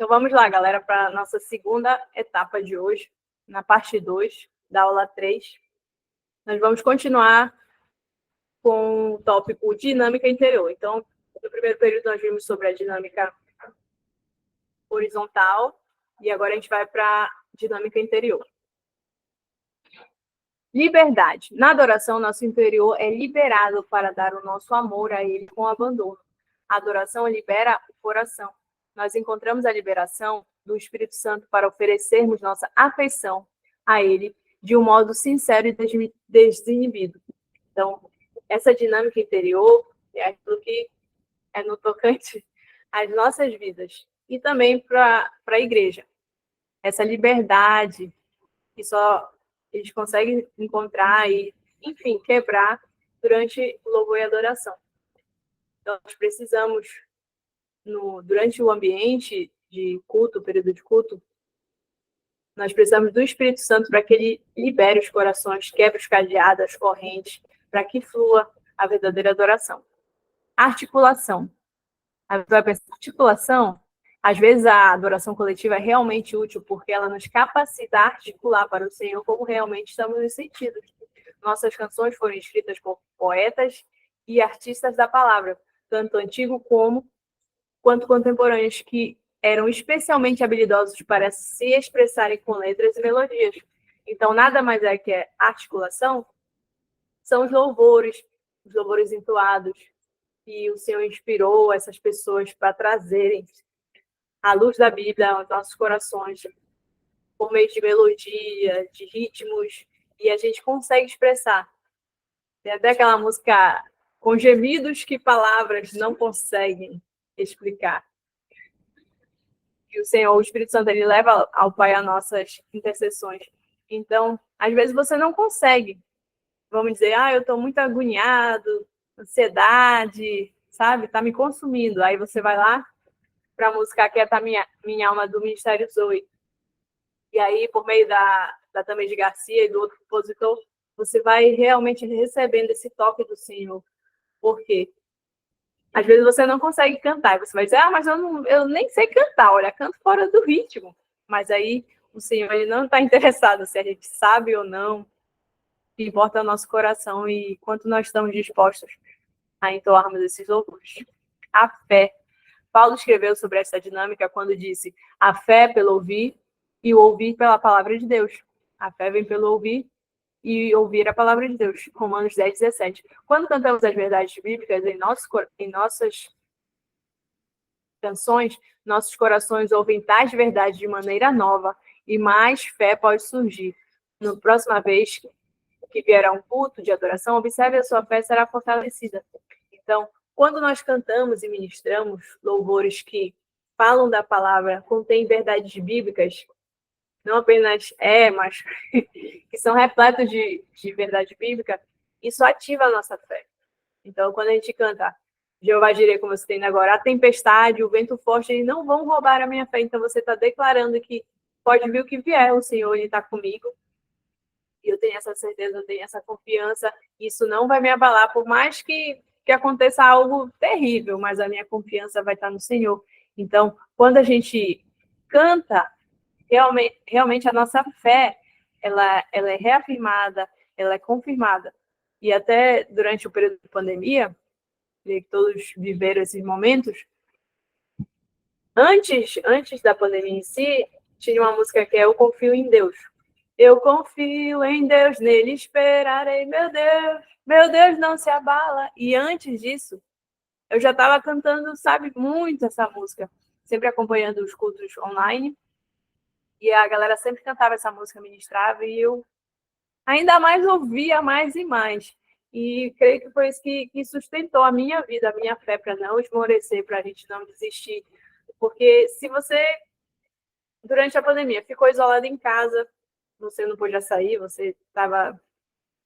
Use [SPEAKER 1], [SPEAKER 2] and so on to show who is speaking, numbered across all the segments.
[SPEAKER 1] Então vamos lá, galera, para a nossa segunda etapa de hoje, na parte 2 da aula 3. Nós vamos continuar com o tópico dinâmica interior. Então, no primeiro período nós vimos sobre a dinâmica horizontal e agora a gente vai para a dinâmica interior. Liberdade. Na adoração, nosso interior é liberado para dar o nosso amor a Ele com abandono. A adoração libera o coração. Nós encontramos a liberação do Espírito Santo para oferecermos nossa afeição a Ele de um modo sincero e desinibido. Então, essa dinâmica interior é aquilo que é no tocante às nossas vidas e também para a igreja. Essa liberdade que só a gente consegue encontrar e, enfim, quebrar durante o louvor e adoração. Então, nós precisamos, durante o ambiente de culto, o período de culto, nós precisamos do Espírito Santo para que ele libere os corações, quebre os cadeados, as correntes, para que flua a verdadeira adoração. Articulação. A gente vai pensar, articulação, às vezes a adoração coletiva é realmente útil porque ela nos capacita a articular para o Senhor como realmente estamos nos sentindo. Nossas canções foram escritas por poetas e artistas da palavra, tanto antigo quanto contemporâneos, que eram especialmente habilidosos para se expressarem com letras e melodias. Então, nada mais é que articulação, são os louvores entoados, e o Senhor inspirou essas pessoas para trazerem a luz da Bíblia aos nossos corações, por meio de melodia, de ritmos, e a gente consegue expressar. Tem até aquela música com gemidos que palavras não conseguem explicar. E o Senhor, o Espírito Santo, ele leva ao Pai as nossas intercessões. Então, às vezes você não consegue. Vamos dizer, eu estou muito agoniado, ansiedade, sabe? Está me consumindo. Aí você vai lá para a música Aquieta Minha Alma, do Ministério Zoe. E aí, por meio da Tammy de Garcia e do outro compositor, você vai realmente recebendo esse toque do Senhor. Por quê? Às vezes você não consegue cantar. Você vai dizer, mas eu nem sei cantar. Olha, canto fora do ritmo. Mas aí o Senhor ele não está interessado se a gente sabe ou não. O que importa é o nosso coração e quanto nós estamos dispostos a entoarmos esses louvores. A fé. Paulo escreveu sobre essa dinâmica quando disse: a fé pelo ouvir e o ouvir pela palavra de Deus. A fé vem pelo ouvir e ouvir a palavra de Deus. Romanos 10, 17. Quando cantamos as verdades bíblicas em nossas canções, nossos corações ouvem tais verdades de maneira nova e mais fé pode surgir. Na próxima vez que vier a um culto de adoração, observe a sua fé será fortalecida. Então, quando nós cantamos e ministramos louvores que falam da palavra, contêm verdades bíblicas, não apenas mas que são repletos de verdade bíblica, isso ativa a nossa fé. Então, quando a gente canta Jeová Jireh, como você tem agora, a tempestade, o vento forte, eles não vão roubar a minha fé. Então, você está declarando que pode vir o que vier, o Senhor está comigo. E eu tenho essa certeza, eu tenho essa confiança. Isso não vai me abalar, por mais que aconteça algo terrível, mas a minha confiança vai estar no Senhor. Então, quando a gente canta, realmente a nossa fé, ela é reafirmada, ela é confirmada. E até durante o período de pandemia, que todos viveram esses momentos, antes da pandemia em si, tinha uma música que é Eu Confio em Deus. Eu confio em Deus, nele esperarei, meu Deus não se abala. E antes disso, eu já estava cantando, sabe, muito essa música, sempre acompanhando os cultos online, e a galera sempre cantava essa música, ministrava, e eu ainda mais ouvia mais e mais. E creio que foi isso que sustentou a minha vida, a minha fé, para não esmorecer, para a gente não desistir. Porque se você, durante a pandemia, ficou isolado em casa, você não podia sair, você estava,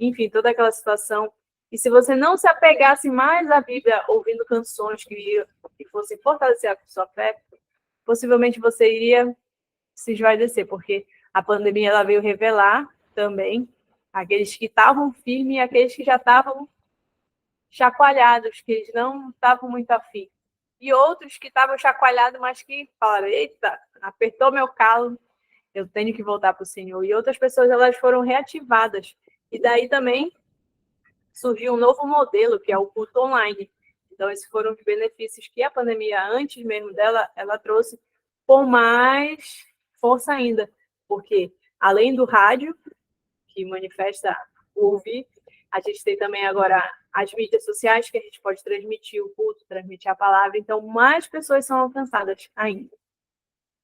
[SPEAKER 1] enfim, toda aquela situação. E se você não se apegasse mais à Bíblia, ouvindo canções que fossem fortalecer a sua fé, possivelmente você iria se esvaidecer, porque a pandemia ela veio revelar também aqueles que estavam firmes e aqueles que já estavam chacoalhados, que eles não estavam muito afim. e outros que estavam chacoalhados, mas que falaram, eita, apertou meu calo, eu tenho que voltar para o Senhor. E outras pessoas, elas foram reativadas. E daí também surgiu um novo modelo, que é o culto online. Então, esses foram os benefícios que a pandemia, antes mesmo dela, ela trouxe com mais força ainda. Porque, além do rádio, que manifesta o ouvir, a gente tem também agora as mídias sociais, que a gente pode transmitir o culto, transmitir a palavra. Então, mais pessoas são alcançadas ainda.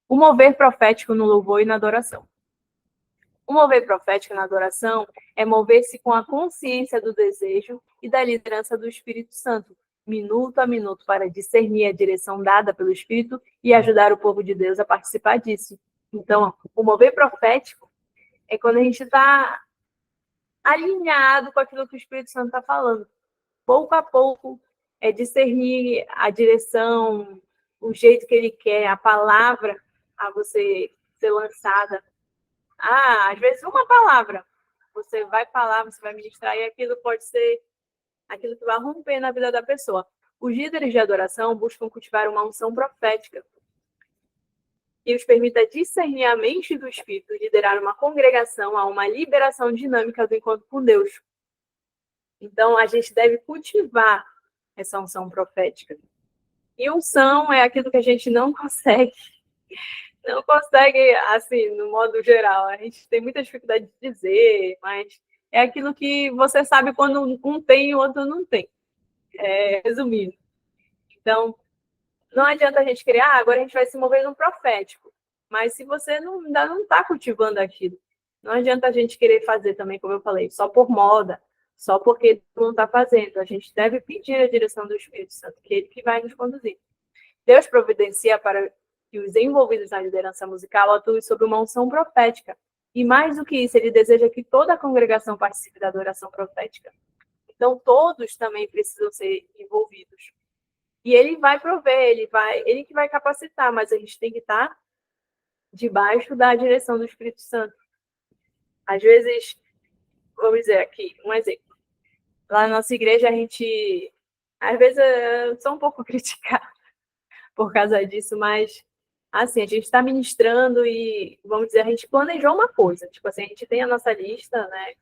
[SPEAKER 1] O mover profético no louvor e na adoração. O mover profético na adoração é mover-se com a consciência do desejo e da liderança do Espírito Santo, minuto a minuto, para discernir a direção dada pelo Espírito e ajudar o povo de Deus a participar disso. Então, o mover profético é quando a gente está alinhado com aquilo que o Espírito Santo está falando. Pouco a pouco, é discernir a direção, o jeito que ele quer, a palavra a você ser lançada. Às vezes uma palavra. Você vai falar, você vai ministrar, e aquilo pode ser aquilo que vai romper na vida da pessoa. Os líderes de adoração buscam cultivar uma unção profética que os permita discernir a mente do Espírito, liderar uma congregação a uma liberação dinâmica do encontro com Deus. Então, a gente deve cultivar essa unção profética. E unção é aquilo que a gente não consegue, assim, no modo geral. A gente tem muita dificuldade de dizer, mas é aquilo que você sabe quando um tem e o outro não tem. Resumindo. Então, não adianta a gente querer, agora a gente vai se mover no profético. Mas se você ainda não está cultivando aquilo, não adianta a gente querer fazer também, como eu falei, só por moda, só porque não está fazendo. A gente deve pedir a direção do Espírito Santo, que é ele que vai nos conduzir. Deus providencia para que os envolvidos na liderança musical atuem sob uma unção profética. E mais do que isso, ele deseja que toda a congregação participe da adoração profética. Então, todos também precisam ser envolvidos. E ele vai prover, ele que vai capacitar, mas a gente tem que estar debaixo da direção do Espírito Santo. Às vezes, vamos dizer aqui, um exemplo. Lá na nossa igreja, a gente, às vezes, eu sou um pouco criticada por causa disso, mas, assim, a gente está ministrando e, vamos dizer, a gente planejou uma coisa. Tipo assim, a gente tem a nossa lista, né?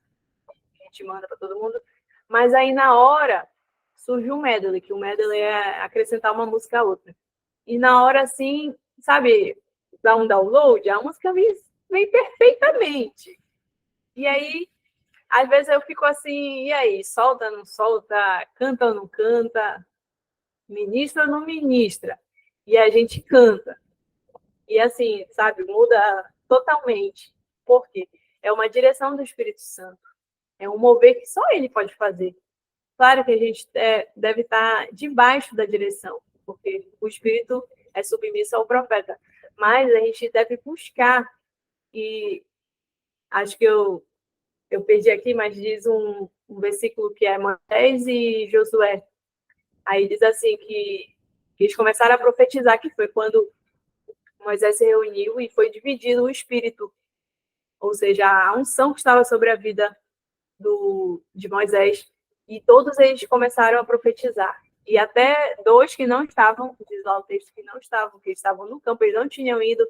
[SPEAKER 1] A gente manda para todo mundo, mas aí na hora surge um medley, que o medley é acrescentar uma música a outra. E na hora, assim, sabe, dá um download, a música vem perfeitamente. E aí, às vezes eu fico assim, e aí, solta, não solta, canta ou não canta, ministra ou não ministra? E a gente canta. E assim, sabe, muda totalmente. Por quê? É uma direção do Espírito Santo. É um mover que só ele pode fazer. Claro que a gente deve estar debaixo da direção, porque o Espírito é submisso ao profeta. Mas a gente deve buscar, e acho que eu perdi aqui, mas diz um versículo que é Moisés e Josué. Aí diz assim que eles começaram a profetizar, que foi quando Moisés se reuniu e foi dividido o Espírito, ou seja, a unção que estava sobre a vida de Moisés, e todos eles começaram a profetizar. E até dois que não estavam, diz lá o texto, que eles estavam no campo, eles não tinham ido,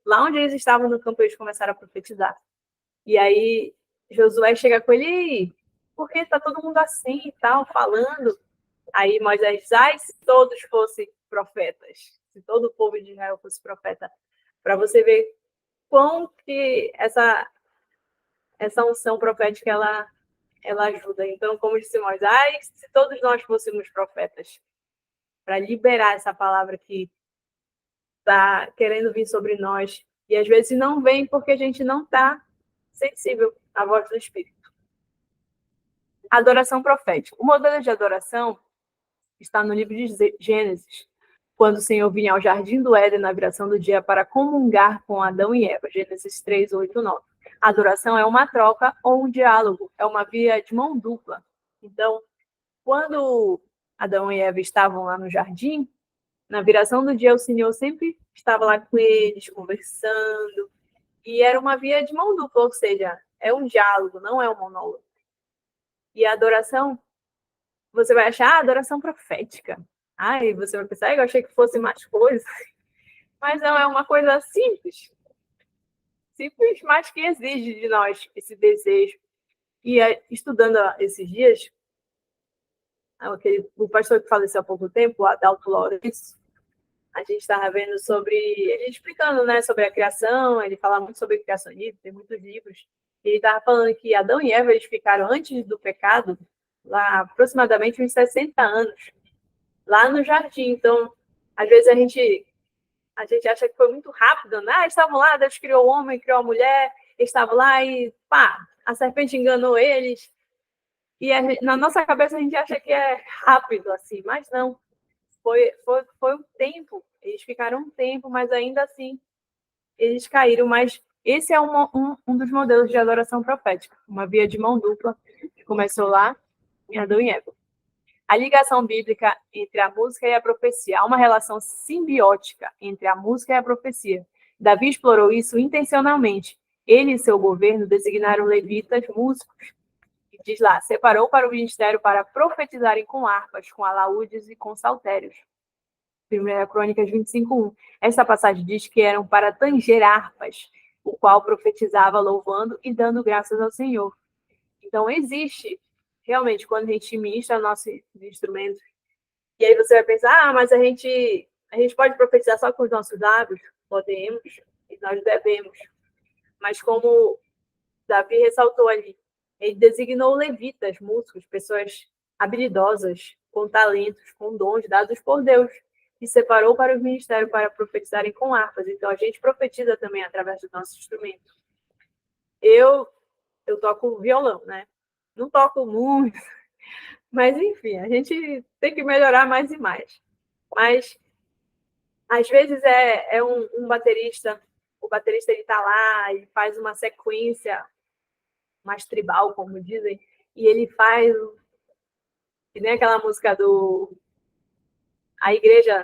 [SPEAKER 1] lá onde eles estavam no campo, eles começaram a profetizar. E aí Josué chega com ele, por que está todo mundo assim e tal, falando? Aí Moisés diz, se todos fossem profetas, se todo o povo de Israel fosse profeta, para você ver quão que essa unção profética, ela ajuda. Então, como disse Moisés, se todos nós fôssemos profetas, para liberar essa palavra que está querendo vir sobre nós, e às vezes não vem porque a gente não está sensível à voz do Espírito. Adoração profética. O modelo de adoração está no livro de Gênesis, quando o Senhor vinha ao jardim do Éden na viração do dia para comungar com Adão e Eva. Gênesis 3, 8, 9. A adoração é uma troca ou um diálogo, é uma via de mão dupla. Então, quando Adão e Eva estavam lá no jardim, na viração do dia, o Senhor sempre estava lá com eles, conversando, e era uma via de mão dupla, ou seja, é um diálogo, não é um monólogo. E a adoração, você vai achar adoração profética. Ai, você vai pensar, eu achei que fosse mais coisa. Mas não, é uma coisa simples. Simples, mas que exige de nós esse desejo. E estudando esses dias, o pastor que faleceu há pouco tempo, o Adalto Lourenço, a gente estava vendo sobre, ele explicando, né, sobre a criação, ele fala muito sobre criacionismo, tem muitos livros, e ele estava falando que Adão e Eva, eles ficaram antes do pecado, lá aproximadamente uns 60 anos, lá no jardim. Então, às vezes a gente acha que foi muito rápido, né? Ah, estavam lá, Deus criou o homem, criou a mulher, estavam lá e pá, a serpente enganou eles. E na nossa cabeça a gente acha que é rápido assim, mas não. Foi um tempo. Eles ficaram um tempo, mas ainda assim eles caíram. Mas esse é um dos modelos de adoração profética, uma via de mão dupla que começou lá em Adão e Eva. A ligação bíblica entre a música e a profecia. Há uma relação simbiótica entre a música e a profecia. Davi explorou isso intencionalmente. Ele e seu governo designaram levitas, músicos, e diz lá, separou para o ministério para profetizarem com harpas, com alaúdes e com saltérios. 1 Crônicas 25:1. Esta passagem diz que eram para tanger harpas, o qual profetizava louvando e dando graças ao Senhor. Então, existe, realmente, quando a gente ministra nossos instrumentos, e aí você vai pensar, mas a gente pode profetizar só com os nossos lábios? Podemos, e nós devemos. Mas como Davi ressaltou ali, ele designou levitas, músicos, pessoas habilidosas, com talentos, com dons dados por Deus, e separou para o ministério para profetizarem com harpas. Então, a gente profetiza também através do nosso instrumento. Eu toco violão, né? Não toco muito, mas, enfim, a gente tem que melhorar mais e mais. Mas, às vezes, é um baterista, o baterista ele está lá e faz uma sequência mais tribal, como dizem, e ele faz, que nem aquela música do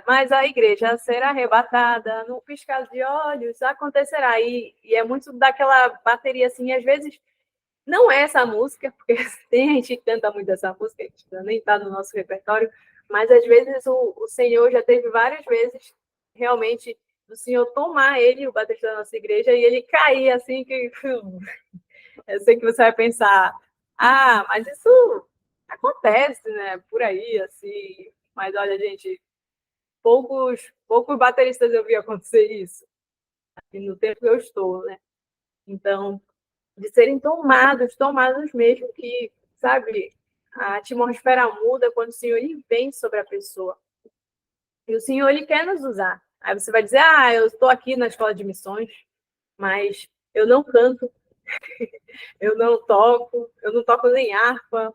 [SPEAKER 1] mas a igreja será arrebatada, no piscar de olhos acontecerá. E é muito daquela bateria assim, às vezes não é essa música, porque tem gente que canta muito essa música, que nem está no nosso repertório, mas às vezes o Senhor já teve várias vezes, realmente, do Senhor tomar ele, o baterista da nossa igreja, e ele cair assim, que eu sei que você vai pensar, mas isso acontece, né, por aí, assim, mas olha, gente, poucos bateristas eu vi acontecer isso, assim, no tempo que eu estou, né, então, de serem tomados mesmo, que, sabe, a atmosfera muda quando o Senhor ele vem sobre a pessoa, e o Senhor ele quer nos usar. Aí você vai dizer, eu estou aqui na escola de missões, mas eu não canto, eu não toco nem harpa,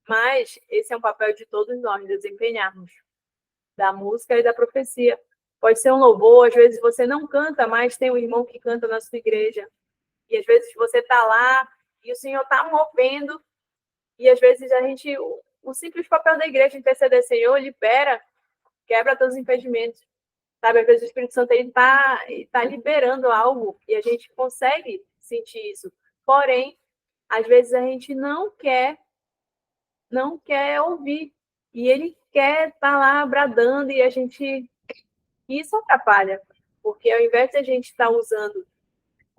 [SPEAKER 1] mas esse é um papel de todos nós, desempenharmos, da música e da profecia. Pode ser um louvor, às vezes você não canta, mas tem um irmão que canta na sua igreja, e às vezes você está lá e o Senhor está movendo, e às vezes o simples papel da igreja interceder, Senhor, libera, quebra todos os impedimentos, sabe? Às vezes o Espírito Santo está liberando algo e a gente consegue sentir isso, porém, às vezes a gente não quer ouvir, e ele quer estar lá bradando, e isso atrapalha, porque ao invés de a gente estar usando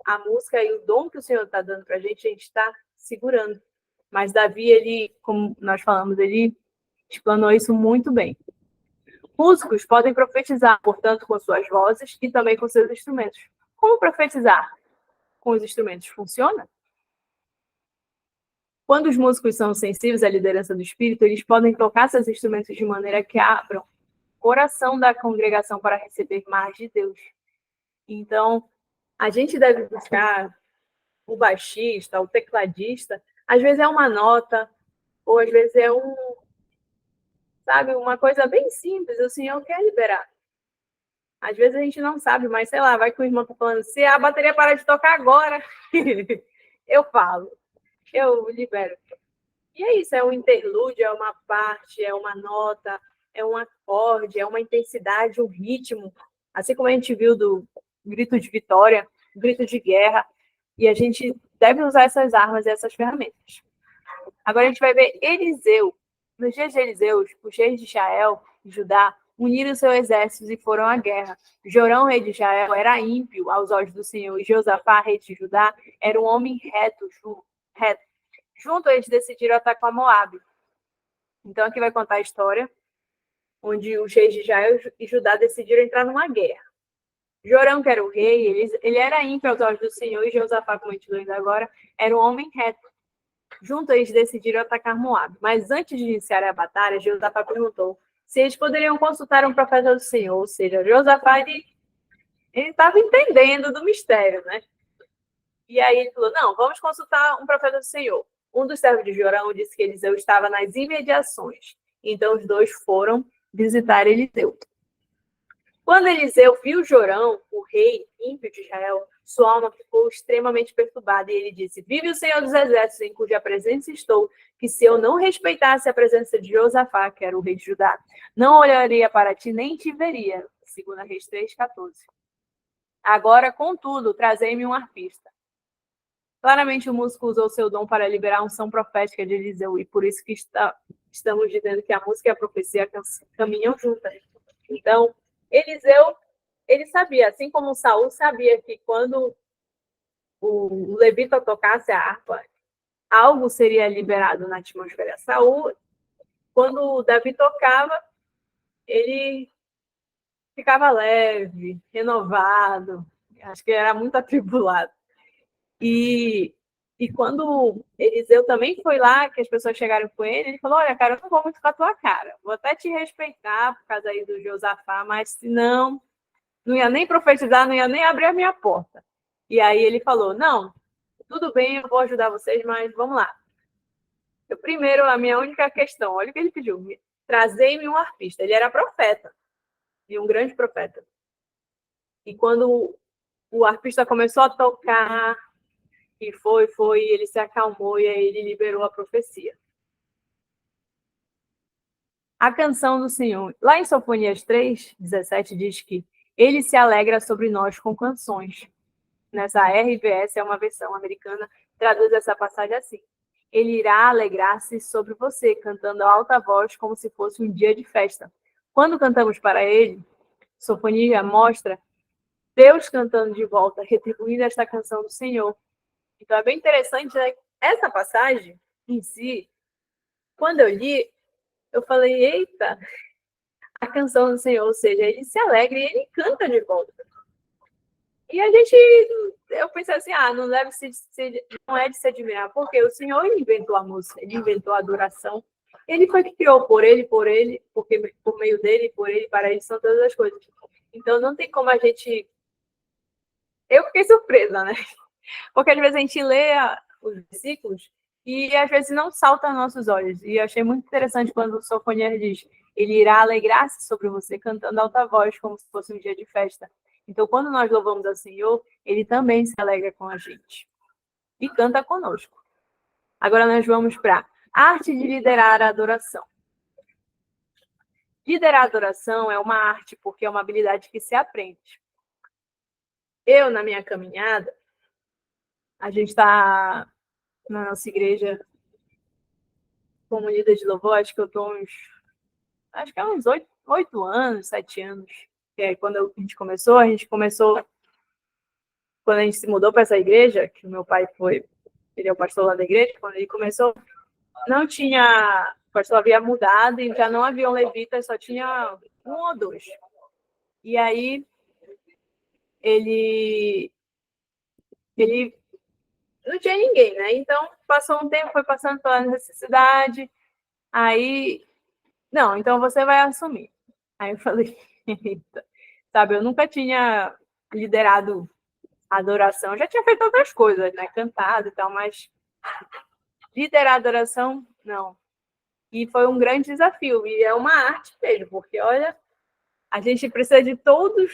[SPEAKER 1] a música e o dom que o Senhor está dando para a gente está segurando. Mas Davi, ele, como nós falamos, ele explanou isso muito bem. Músicos podem profetizar, portanto, com suas vozes e também com seus instrumentos. Como profetizar com os instrumentos? Funciona? Quando os músicos são sensíveis à liderança do Espírito, eles podem tocar seus instrumentos de maneira que abram o coração da congregação para receber mais de Deus. Então, a gente deve buscar o baixista, o tecladista, às vezes é uma nota, ou às vezes é sabe, uma coisa bem simples, o Senhor quer liberar. Às vezes a gente não sabe, mas sei lá, vai que o irmão está falando, se a bateria parar de tocar agora, eu falo, eu libero. E é isso, é um interlúdio, é uma parte, é uma nota, é um acorde, é uma intensidade, um ritmo. Assim como a gente viu do grito de vitória, grito de guerra, e a gente deve usar essas armas e essas ferramentas. Agora a gente vai ver Eliseu. Nos dias de Eliseu, os reis de Israel, e Judá uniram seus exércitos e foram à guerra. Jorão, rei de Israel, era ímpio aos olhos do Senhor, e Josafá, rei de Judá, era um homem reto. Junto, eles decidiram atacar Moabe. Então, aqui vai contar a história onde os reis de Israel e Judá decidiram entrar numa guerra. Jorão, que era o rei, ele era ímpio aos olhos do Senhor, e Josafá, como a gente leu agora, era um homem reto. Junto, eles decidiram atacar Moabe. Mas antes de iniciar a batalha, Josafá perguntou se eles poderiam consultar um profeta do Senhor. Ou seja, Josafá, ele estava entendendo do mistério, né? E aí ele falou, não, vamos consultar um profeta do Senhor. Um dos servos de Jorão disse que Eliseu estava nas imediações. Então, os dois foram visitar Eliseu. Quando Eliseu viu Jorão, o rei ímpio de Israel, sua alma ficou extremamente perturbada e ele disse, vive o Senhor dos Exércitos, em cuja presença estou, que se eu não respeitasse a presença de Josafá, que era o rei de Judá, não olharia para ti nem te veria. 2 Reis 3:14. Agora, contudo, trazei-me um arpista. Claramente o músico usou seu dom para liberar a unção profética de Eliseu, e por isso que estamos dizendo que a música e a profecia caminham juntas. Então, Eliseu, ele sabia, assim como Saul sabia que quando o levita tocasse a harpa, algo seria liberado na atmosfera. Saul, quando Davi tocava, ele ficava leve, renovado, acho que era muito atribulado. E quando Eliseu também foi lá, que as pessoas chegaram com ele falou, olha, cara, eu não vou muito com a tua cara, vou até te respeitar por causa aí do Josafá, mas se não ia nem profetizar, não ia nem abrir a minha porta. E aí ele falou, não, tudo bem, eu vou ajudar vocês, mas vamos lá. Primeiro, a minha única questão, olha o que ele pediu, trazei-me um arpista. Ele era profeta, e um grande profeta. E quando o arpista começou a tocar, e foi, ele se acalmou e aí ele liberou a profecia. A canção do Senhor. Lá em Sofonias 3:17 diz que ele se alegra sobre nós com canções. Nessa RVS, é uma versão americana, traduz essa passagem assim. Ele irá alegrar-se sobre você, cantando a alta voz como se fosse um dia de festa. Quando cantamos para ele, Sofonias mostra Deus cantando de volta, retribuindo esta canção do Senhor. Então é bem interessante, né? Essa passagem em si, quando eu li, eu falei, eita, a canção do Senhor, ou seja, ele se alegra e ele canta de volta. E eu pensei assim, não é de se admirar, porque o Senhor ele inventou a música, ele inventou a adoração, ele foi que criou por ele, porque por meio dele, por ele, para ele são todas as coisas. Então não tem como a gente... Eu fiquei surpresa, né? Porque às vezes a gente lê os versículos e às vezes não salta aos nossos olhos. E eu achei muito interessante quando o Sofonias diz, ele irá alegrar-se sobre você cantando alta voz, como se fosse um dia de festa. Então, quando nós louvamos ao Senhor, ele também se alegra com a gente e canta conosco. Agora nós vamos para a arte de liderar a adoração. Liderar a adoração é uma arte porque é uma habilidade que se aprende. Eu, na minha caminhada, a gente está na nossa igreja como líder de louvor, acho que eu estou uns 8 anos, 7 anos. Que é quando a gente começou quando a gente se mudou para essa igreja, que o meu pai ele é o pastor lá da igreja, quando ele começou, não tinha, o pastor havia mudado e já não havia um levita, só tinha 1 ou 2. E aí, ele não tinha ninguém, né? Então, passou um tempo, foi passando pela necessidade, aí, não, então você vai assumir. Aí eu falei, eita, sabe, eu nunca tinha liderado a adoração, eu já tinha feito outras coisas, né? Cantado e tal, mas liderar a adoração, não. E foi um grande desafio, e é uma arte mesmo, porque, olha, a gente precisa de todos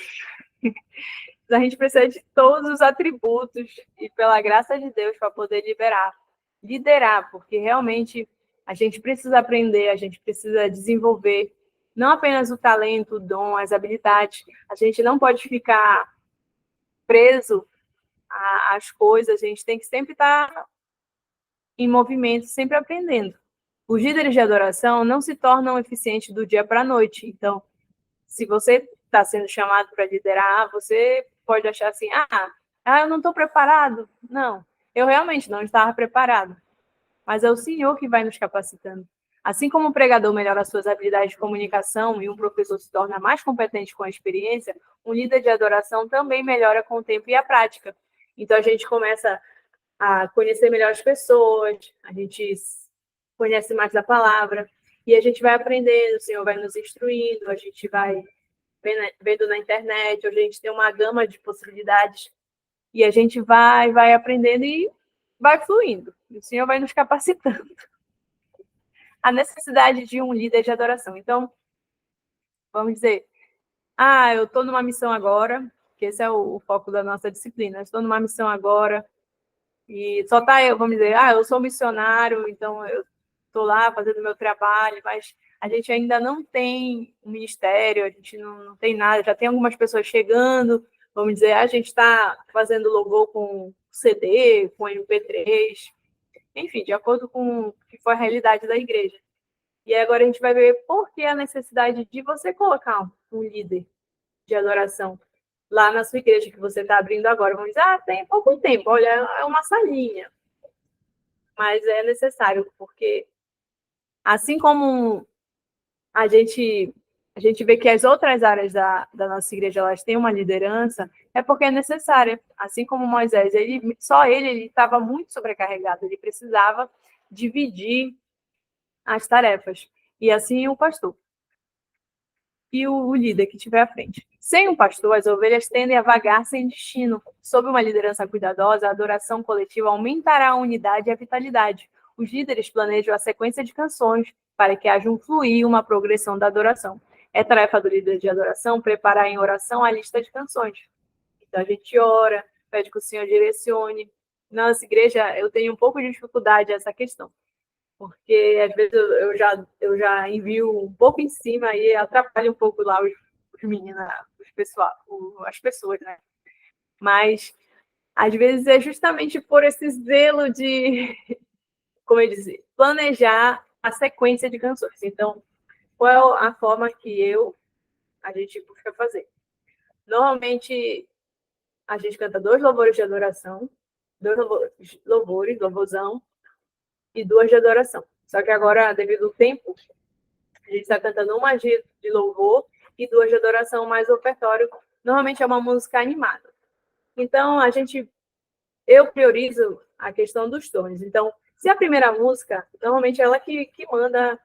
[SPEAKER 1] os atributos e pela graça de Deus para poder liderar, porque realmente a gente precisa aprender, a gente precisa desenvolver não apenas o talento, o dom, as habilidades. A gente não pode ficar preso às coisas, a gente tem que sempre estar em movimento, sempre aprendendo. Os líderes de adoração não se tornam eficientes do dia para a noite. Então, se você está sendo chamado para liderar, você pode achar assim, eu não estou preparado. Não, eu realmente não estava preparado. Mas é o Senhor que vai nos capacitando. Assim como o pregador melhora suas habilidades de comunicação e um professor se torna mais competente com a experiência, um líder de adoração também melhora com o tempo e a prática. Então, a gente começa a conhecer melhor as pessoas, a gente conhece mais da palavra, e a gente vai aprendendo, o Senhor vai nos instruindo, a gente vai vendo na internet, hoje a gente tem uma gama de possibilidades, e a gente vai aprendendo e vai fluindo. O Senhor vai nos capacitando. A necessidade de um líder de adoração. Então, vamos dizer, eu estou numa missão agora, que esse é o foco da nossa disciplina. Estou numa missão agora, e só tá eu, vamos dizer, eu sou missionário, então eu estou lá fazendo meu trabalho, mas a gente ainda não tem um ministério, a gente não tem nada, já tem algumas pessoas chegando, vamos dizer, a gente está fazendo logo com CD, com MP3, enfim, de acordo com o que foi a realidade da igreja. E agora a gente vai ver por que a necessidade de você colocar um líder de adoração lá na sua igreja que você está abrindo agora. Vamos dizer, tem pouco tempo, olha, é uma salinha. Mas é necessário, porque assim como a gente vê que as outras áreas da nossa igreja elas têm uma liderança, é porque é necessária. Assim como Moisés, ele estava muito sobrecarregado, ele precisava dividir as tarefas. E assim o pastor. E o líder que estiver à frente. Sem um pastor, as ovelhas tendem a vagar sem destino. Sob uma liderança cuidadosa, a adoração coletiva aumentará a unidade e a vitalidade. Os líderes planejam a sequência de canções para que haja um fluir e uma progressão da adoração. É tarefa do líder de adoração preparar em oração a lista de canções. Então a gente ora, pede que o Senhor direcione. Na nossa igreja, eu tenho um pouco de dificuldade nessa questão, porque às vezes eu já envio um pouco em cima e atrapalha um pouco lá os meninos, as pessoas, né? Mas às vezes é justamente por esse zelo de, como eu disse, planejar a sequência de canções. Então, qual é a forma que a gente busca fazer? Normalmente a gente canta 2 louvores de adoração, 2 louvorzão, e 2 de adoração. Só que agora, devido ao tempo, a gente está cantando uma de louvor e 2 de adoração, mais o ofertório. Normalmente é uma música animada. Então, eu priorizo a questão dos tons. Então, se a primeira música, normalmente ela que manda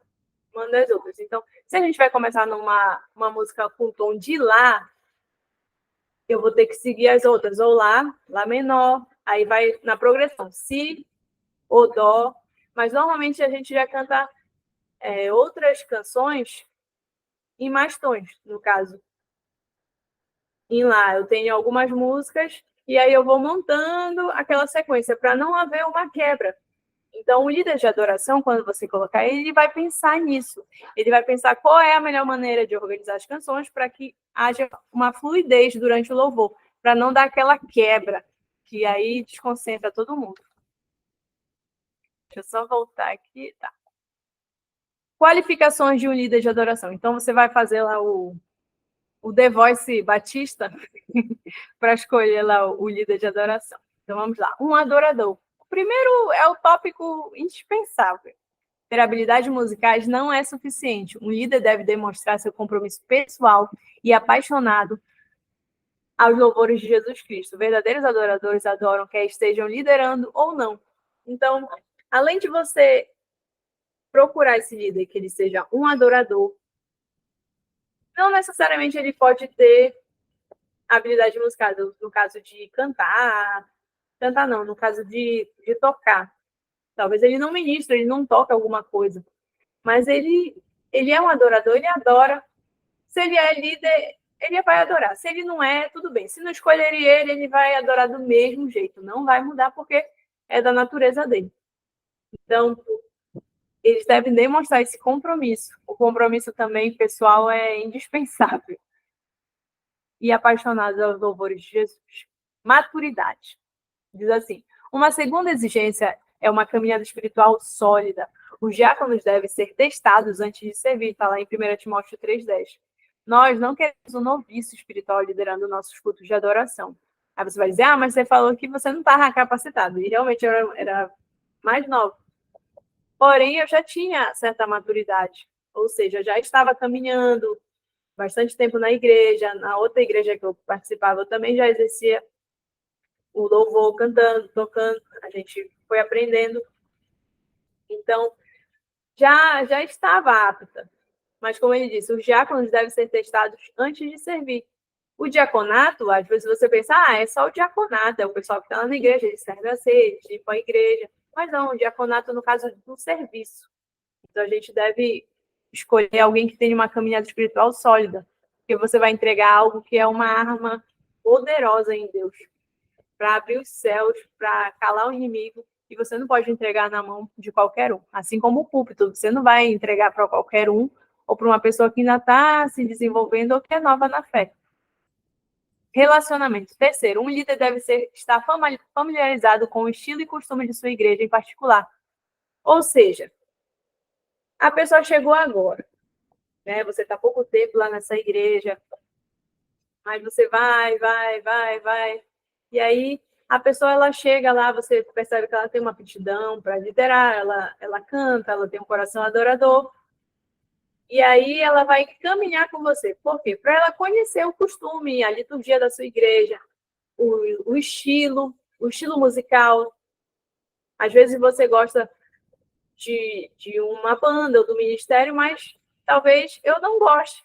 [SPEAKER 1] as outras. Então, se a gente vai começar uma música com tom de Lá, eu vou ter que seguir as outras, ou Lá menor, aí vai na progressão, Si, ou Dó, mas normalmente a gente já canta outras canções em mais tons, no caso. Em Lá eu tenho algumas músicas e aí eu vou montando aquela sequência para não haver uma quebra. Então, o líder de adoração, quando você colocar, ele vai pensar nisso. Ele vai pensar qual é a melhor maneira de organizar as canções para que haja uma fluidez durante o louvor, para não dar aquela quebra, que aí desconcentra todo mundo. Deixa eu só voltar aqui. Tá. Qualificações de um líder de adoração. Então, você vai fazer lá o The Voice Batista para escolher lá o líder de adoração. Então, vamos lá. Um adorador. O primeiro é o tópico indispensável. Ter habilidades musicais não é suficiente. Um líder deve demonstrar seu compromisso pessoal e apaixonado aos louvores de Jesus Cristo. Verdadeiros adoradores adoram quer estejam liderando ou não. Então, além de você procurar esse líder que ele seja um adorador, não necessariamente ele pode ter habilidade musical, no caso de cantar não, no caso de tocar. Talvez ele não ministre, ele não toca alguma coisa, mas ele é um adorador, ele adora. Se ele é líder, ele vai adorar. Se ele não é, tudo bem. Se não escolherem ele vai adorar do mesmo jeito. Não vai mudar porque é da natureza dele. Então, eles devem demonstrar esse compromisso. O compromisso também pessoal é indispensável. E apaixonados aos louvores de Jesus. Maturidade. Diz assim, uma segunda exigência é uma caminhada espiritual sólida. Os diáconos devem ser testados antes de servir, está lá em 1 Timóteo 3,10. Nós não queremos um noviço espiritual liderando nossos cultos de adoração. Aí você vai dizer, mas você falou que você não estava capacitado. E realmente eu era mais nova. Porém, eu já tinha certa maturidade. Ou seja, eu já estava caminhando bastante tempo na igreja. Na outra igreja que eu participava, eu também já exercia o louvor, cantando, tocando. A gente foi aprendendo. Então, já estava apta. Mas, como ele disse, os diáconos devem ser testados antes de servir. O diaconato, às vezes você pensa, é só o diaconato, é o pessoal que está lá na igreja, eles servem a ceia, limpa a igreja. Mas não, o diaconato, no caso do serviço. Então, a gente deve escolher alguém que tenha uma caminhada espiritual sólida, porque você vai entregar algo que é uma arma poderosa em Deus, para abrir os céus, para calar o inimigo, e você não pode entregar na mão de qualquer um. Assim como o púlpito, você não vai entregar para qualquer um, ou para uma pessoa que ainda está se desenvolvendo ou que é nova na fé. Relacionamento. Terceiro, um líder deve estar familiarizado com o estilo e costume de sua igreja em particular. Ou seja, a pessoa chegou agora, né? Você está há pouco tempo lá nessa igreja, mas você vai. E aí, a pessoa, ela chega lá, você percebe que ela tem uma aptidão para liderar, ela canta, ela tem um coração adorador. E aí, ela vai caminhar com você. Por quê? Para ela conhecer o costume, a liturgia da sua igreja, o estilo musical. Às vezes você gosta de uma banda ou do ministério, mas talvez eu não goste.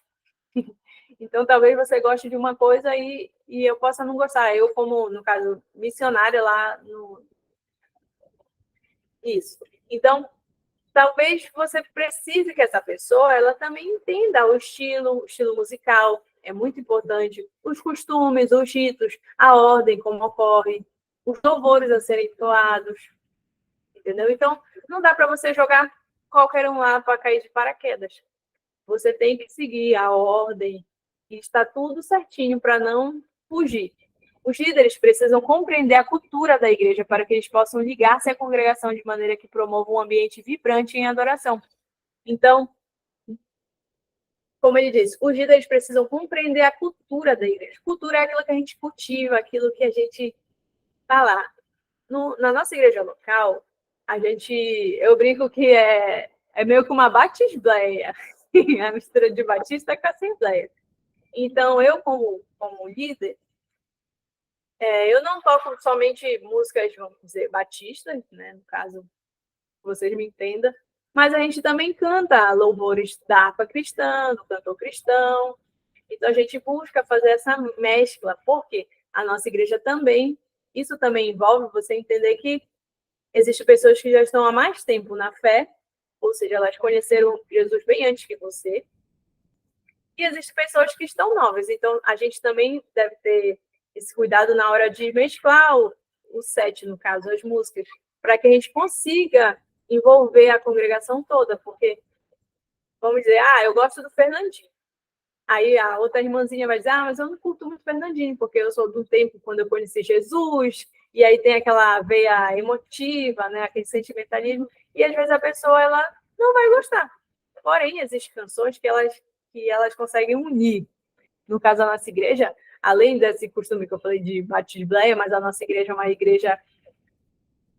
[SPEAKER 1] Então, talvez você goste de uma coisa e eu possa não gostar. Eu, como, no caso, missionária lá no... Isso. Então, talvez você precise que essa pessoa ela também entenda o estilo musical. É muito importante. Os costumes, os ritos, a ordem como ocorre, os louvores a serem entoados. Entendeu? Então, não dá para você jogar qualquer um lá para cair de paraquedas. Você tem que seguir a ordem e está tudo certinho para não fugir. Os líderes precisam compreender a cultura da igreja para que eles possam ligar-se à congregação de maneira que promova um ambiente vibrante em adoração. Então, como ele diz, os líderes precisam compreender a cultura da igreja. Cultura é aquilo que a gente cultiva, aquilo que a gente está lá. Na nossa igreja local, eu brinco que é meio que uma batisbleia, a mistura de batista com assembleia. Então, eu, como líder, eu não toco somente músicas, vamos dizer, batistas, né? No caso, vocês me entendam, mas a gente também canta louvores da harpa cristã, do cantor cristão. Então, a gente busca fazer essa mescla, porque a nossa igreja também, isso também envolve você entender que existem pessoas que já estão há mais tempo na fé, ou seja, elas conheceram Jesus bem antes que você, e existem pessoas que estão novas. Então, a gente também deve ter esse cuidado na hora de mesclar o set, no caso, as músicas, para que a gente consiga envolver a congregação toda, porque, vamos dizer, eu gosto do Fernandinho. Aí a outra irmãzinha vai dizer, mas eu não curto muito Fernandinho, porque eu sou do tempo quando eu conheci Jesus, e aí tem aquela veia emotiva, né, aquele sentimentalismo, e às vezes a pessoa ela não vai gostar. Porém, existem canções que elas conseguem unir. No caso da nossa igreja, além desse costume que eu falei de batisbleia, mas a nossa igreja é uma igreja,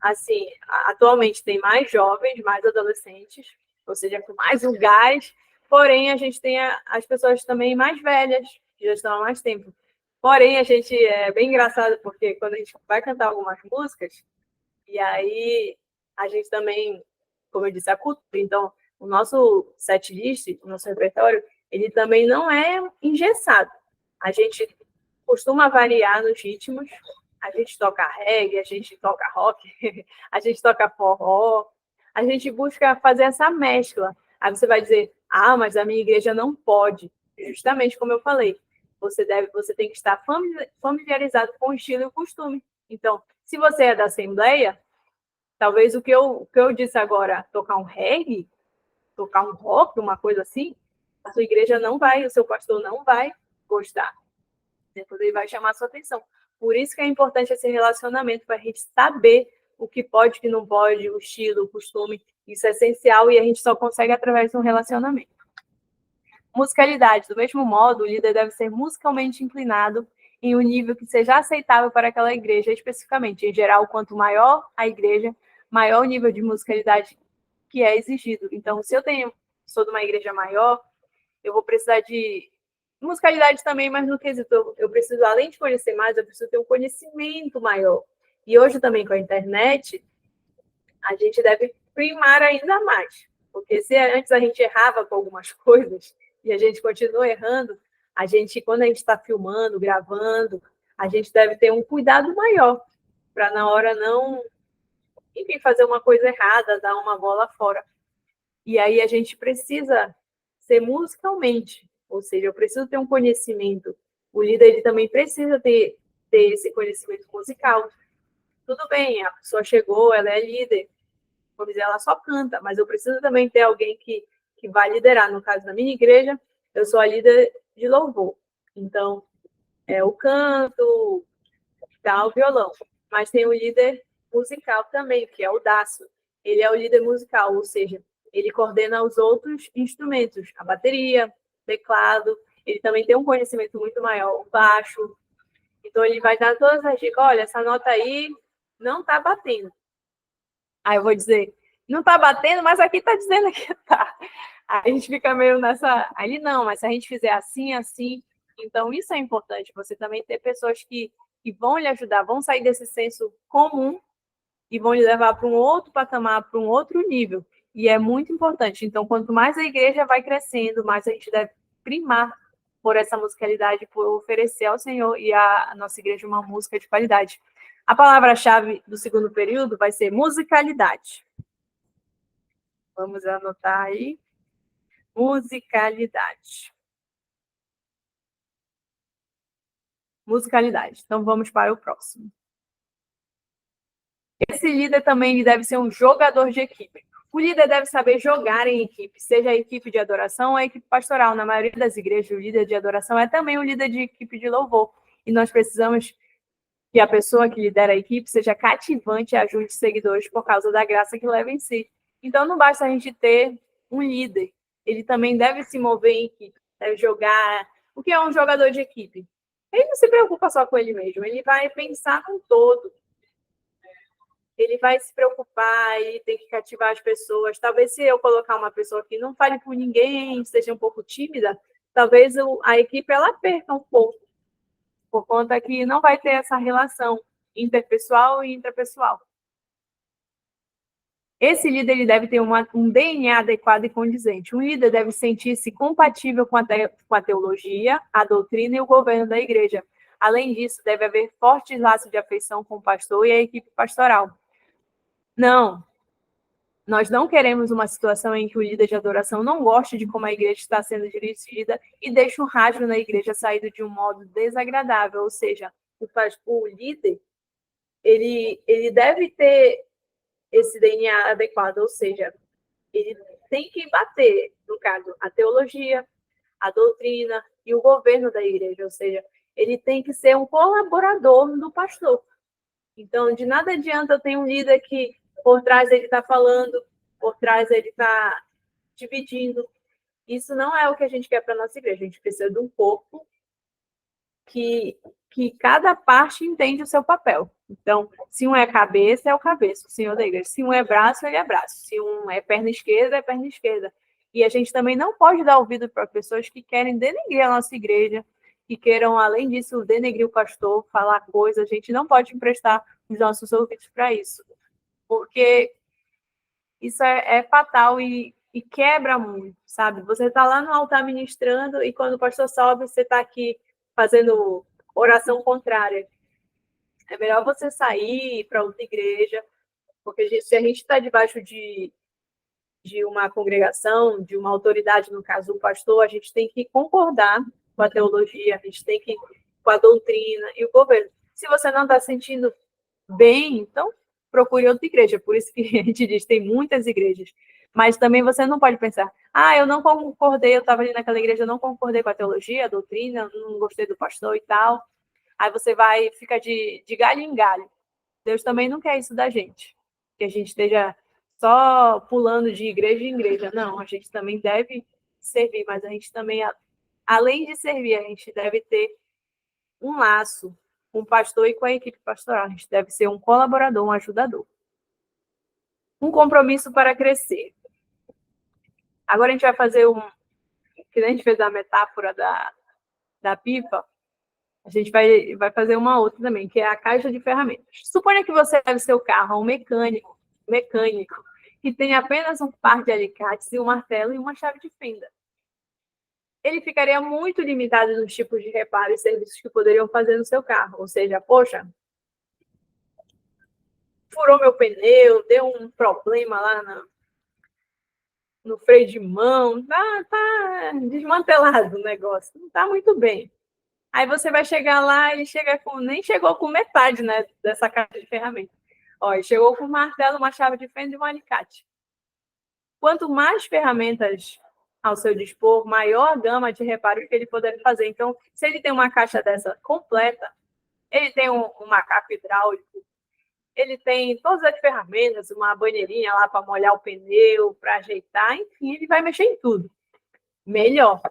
[SPEAKER 1] assim, atualmente tem mais jovens, mais adolescentes, ou seja, com mais lugares, porém a gente tem as pessoas também mais velhas, que já estão há mais tempo. Porém, a gente é bem engraçado, porque quando a gente vai cantar algumas músicas, e aí a gente também, como eu disse, a cultura. Então, o nosso set list, o nosso repertório, ele também não é engessado. A gente costuma variar nos ritmos. A gente toca reggae, a gente toca rock, a gente toca forró. A gente busca fazer essa mescla. Aí você vai dizer, mas a minha igreja não pode. Justamente como eu falei, você tem que estar familiarizado com o estilo e o costume. Então, se você é da Assembleia, talvez o que eu disse agora, tocar um reggae, tocar um rock, uma coisa assim, a sua igreja não vai, o seu pastor não vai gostar. Depois ele vai chamar a sua atenção. Por isso que é importante esse relacionamento, para a gente saber o que pode, o que não pode, o estilo, o costume. Isso é essencial e a gente só consegue através de um relacionamento. Musicalidade. Do mesmo modo, o líder deve ser musicalmente inclinado em um nível que seja aceitável para aquela igreja especificamente. Em geral, quanto maior a igreja, maior o nível de musicalidade que é exigido. Então, se eu sou de uma igreja maior, eu vou precisar de musicalidade também, mas no quesito, eu preciso, além de conhecer mais, eu preciso ter um conhecimento maior. E hoje também com a internet, a gente deve primar ainda mais. Porque se antes a gente errava com algumas coisas e a gente continua errando, a gente, quando a gente está filmando, gravando, a gente deve ter um cuidado maior para na hora não, enfim, fazer uma coisa errada, dar uma bola fora. E aí a gente precisa ser musicalmente, ou seja, eu preciso ter um conhecimento. O líder ele também precisa ter esse conhecimento musical. Tudo bem, a pessoa chegou, ela é líder, vamos dizer, ela só canta, mas eu preciso também ter alguém que vai liderar. No caso da minha igreja, eu sou a líder de louvor. Então, é o canto, tá, o violão. Mas tem o líder musical também, que é o Dácio. Ele é o líder musical, ou seja, ele coordena os outros instrumentos, a bateria, teclado. Ele também tem um conhecimento muito maior, o baixo. Então, ele vai dar todas as dicas. Olha, essa nota aí não está batendo. Aí eu vou dizer, não está batendo, mas aqui está dizendo que está. Aí a gente fica meio nessa... Aí não, mas se a gente fizer assim, assim... Então, isso é importante, você também ter pessoas que vão lhe ajudar, vão sair desse senso comum e vão lhe levar para um outro patamar, para um outro nível. E é muito importante. Então, quanto mais a igreja vai crescendo, mais a gente deve primar por essa musicalidade, por oferecer ao Senhor e à nossa igreja uma música de qualidade. A palavra-chave do segundo período vai ser musicalidade. Vamos anotar aí. Musicalidade. Musicalidade. Então, vamos para o próximo. Esse líder também deve ser um jogador de equipe. O líder deve saber jogar em equipe, seja a equipe de adoração ou a equipe pastoral. Na maioria das igrejas, o líder de adoração é também o líder de equipe de louvor. E nós precisamos que a pessoa que lidera a equipe seja cativante e ajude seguidores por causa da graça que leva em si. Então, não basta a gente ter um líder. Ele também deve se mover em equipe, deve jogar. O que é um jogador de equipe? Ele não se preocupa só com ele mesmo, ele vai pensar no todo. Ele vai se preocupar, ele tem que cativar as pessoas. Talvez se eu colocar uma pessoa que não fale com ninguém, seja um pouco tímida, talvez a equipe ela perca um pouco, por conta que não vai ter essa relação interpessoal e intrapessoal. Esse líder ele deve ter um DNA adequado e condizente. Um líder deve sentir-se compatível com a teologia, a doutrina e o governo da igreja. Além disso, deve haver fortes laços de afeição com o pastor e a equipe pastoral. Não, nós não queremos uma situação em que o líder de adoração não goste de como a igreja está sendo dirigida e deixe um rasgo na igreja saído de um modo desagradável. Ou seja, o líder ele deve ter esse DNA adequado, ou seja, ele tem que bater, no caso, a teologia, a doutrina e o governo da igreja, ou seja, ele tem que ser um colaborador do pastor. Então, de nada adianta eu ter um líder que por trás ele está falando, por trás ele está dividindo. Isso não é o que a gente quer para a nossa igreja. A gente precisa de um corpo que cada parte entende o seu papel. Então, se um é cabeça, é o cabeça, o senhor da igreja. Se um é braço, ele é braço. Se um é perna esquerda, é perna esquerda. E a gente também não pode dar ouvido para pessoas que querem denegrir a nossa igreja, que queiram, além disso, denegrir o pastor, falar coisas. A gente não pode emprestar os nossos ouvidos para isso, porque isso é fatal e quebra muito, sabe? Você está lá no altar ministrando e quando o pastor sobe, você está aqui fazendo oração contrária. É melhor você sair para outra igreja, porque se a gente está debaixo de uma congregação, de uma autoridade, no caso o pastor, a gente tem que concordar com a teologia, a gente tem que com a doutrina e o governo. Se você não está sentindo bem, então procure outra igreja. Por isso que a gente diz, tem muitas igrejas. Mas também você não pode pensar, eu não concordei, eu estava ali naquela igreja, eu não concordei com a teologia, a doutrina, não gostei do pastor e tal. Aí você vai, fica de galho em galho. Deus também não quer isso da gente. Que a gente esteja só pulando de igreja em igreja. Não, a gente também deve servir, mas a gente também, além de servir, a gente deve ter um laço com o pastor e com a equipe pastoral. A gente deve ser um colaborador, um ajudador. Um compromisso para crescer. Agora a gente vai fazer que a gente fez a metáfora da pipa, a gente vai fazer uma outra também, que é a caixa de ferramentas. Suponha que você leve seu carro a um mecânico, que tem apenas um par de alicates e um martelo e uma chave de fenda. Ele ficaria muito limitado nos tipos de reparo e serviços que poderiam fazer no seu carro. Ou seja, poxa, furou meu pneu, deu um problema lá no freio de mão, tá desmantelado o negócio, não tá muito bem. Aí você vai chegar lá e nem chegou com metade, né, dessa caixa de ferramentas. Ó, chegou com um martelo, uma chave de fenda e um alicate. Quanto mais ferramentas ao seu dispor, maior a gama de reparos que ele poder fazer. Então, se ele tem uma caixa dessa completa, ele tem um macaco hidráulico, ele tem todas as ferramentas, uma banheirinha lá para molhar o pneu, para ajeitar, enfim, ele vai mexer em tudo. Melhor.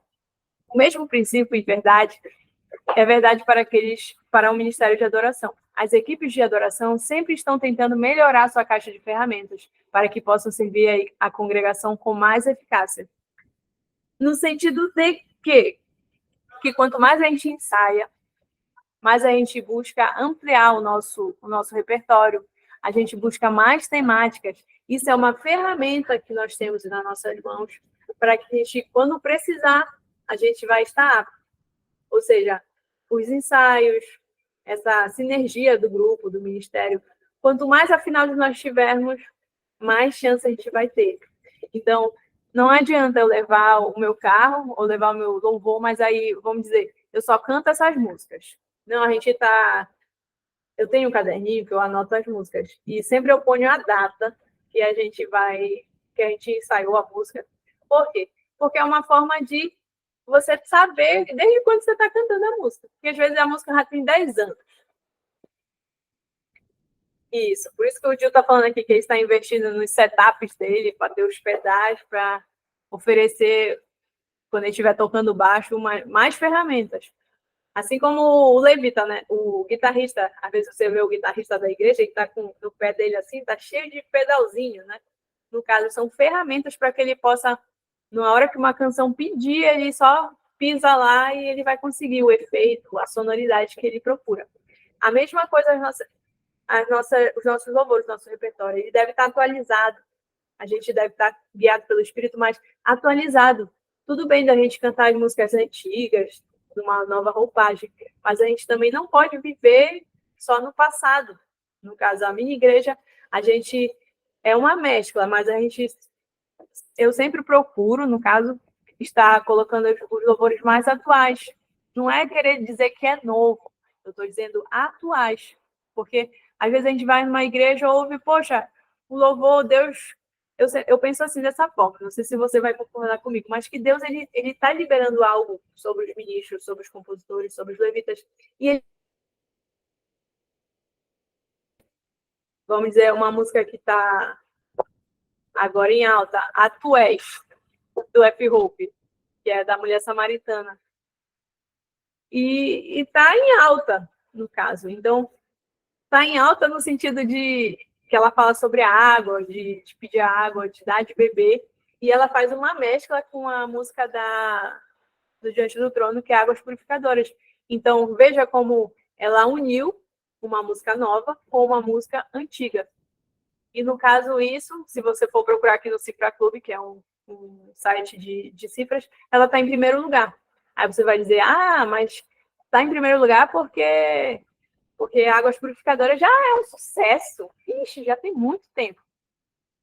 [SPEAKER 1] O mesmo princípio, em verdade, é verdade para o Ministério de Adoração. As equipes de adoração sempre estão tentando melhorar sua caixa de ferramentas para que possam servir a congregação com mais eficácia. No sentido de que quanto mais a gente ensaia, mais a gente busca ampliar o nosso repertório, a gente busca mais temáticas. Isso é uma ferramenta que nós temos nas nossas mãos para que a gente, quando precisar, a gente vai estar apto. Ou seja, os ensaios, essa sinergia do grupo, do ministério, quanto mais afinal nós tivermos, mais chance a gente vai ter. Então, não adianta eu levar o meu carro ou levar o meu louvor, mas aí, vamos dizer, eu só canto essas músicas. Não, eu tenho um caderninho que eu anoto as músicas e sempre eu ponho a data que a gente ensaiou a música. Por quê? Porque é uma forma de você saber desde quando você está cantando a música. Porque às vezes a música já tem 10 anos. Isso, por isso que o Gil está falando aqui que ele está investindo nos setups dele, para ter os pedais, para oferecer, quando ele estiver tocando baixo, mais ferramentas. Assim como o levita, né? O guitarrista, às vezes você vê o guitarrista da igreja, ele está com o pé dele assim, está cheio de pedalzinho, né? No caso, são ferramentas para que ele possa, na hora que uma canção pedir, ele só pisa lá e ele vai conseguir o efeito, a sonoridade que ele procura. A mesma coisa os nossos louvores, nosso repertório, ele deve estar atualizado. A gente deve estar guiado pelo Espírito, mas atualizado. Tudo bem da gente cantar as músicas antigas, numa nova roupagem, mas a gente também não pode viver só no passado. No caso, a minha igreja, a gente é uma mescla, mas eu sempre procuro, no caso, estar colocando os louvores mais atuais. Não é querer dizer que é novo, eu estou dizendo atuais, porque às vezes a gente vai numa igreja e ouve, poxa, o louvor, Deus... Eu penso assim dessa forma, não sei se você vai concordar comigo, mas que Deus ele está liberando algo sobre os ministros, sobre os compositores, sobre os levitas, e ele... Vamos dizer, uma música que está agora em alta, A Tu És, do F-Hope, que é da Mulher Samaritana. E está em alta, no caso. Então, está em alta no sentido de que ela fala sobre a água, de pedir a água, de dar de beber, e ela faz uma mescla com a música do Diante do Trono, que é Águas Purificadoras. Então, veja como ela uniu uma música nova com uma música antiga. E, no caso, isso, se você for procurar aqui no Cifra Club, que é um site de cifras, ela está em primeiro lugar. Aí você vai dizer, mas está em primeiro lugar porque Águas Purificadoras já é um sucesso. Ixi, já tem muito tempo.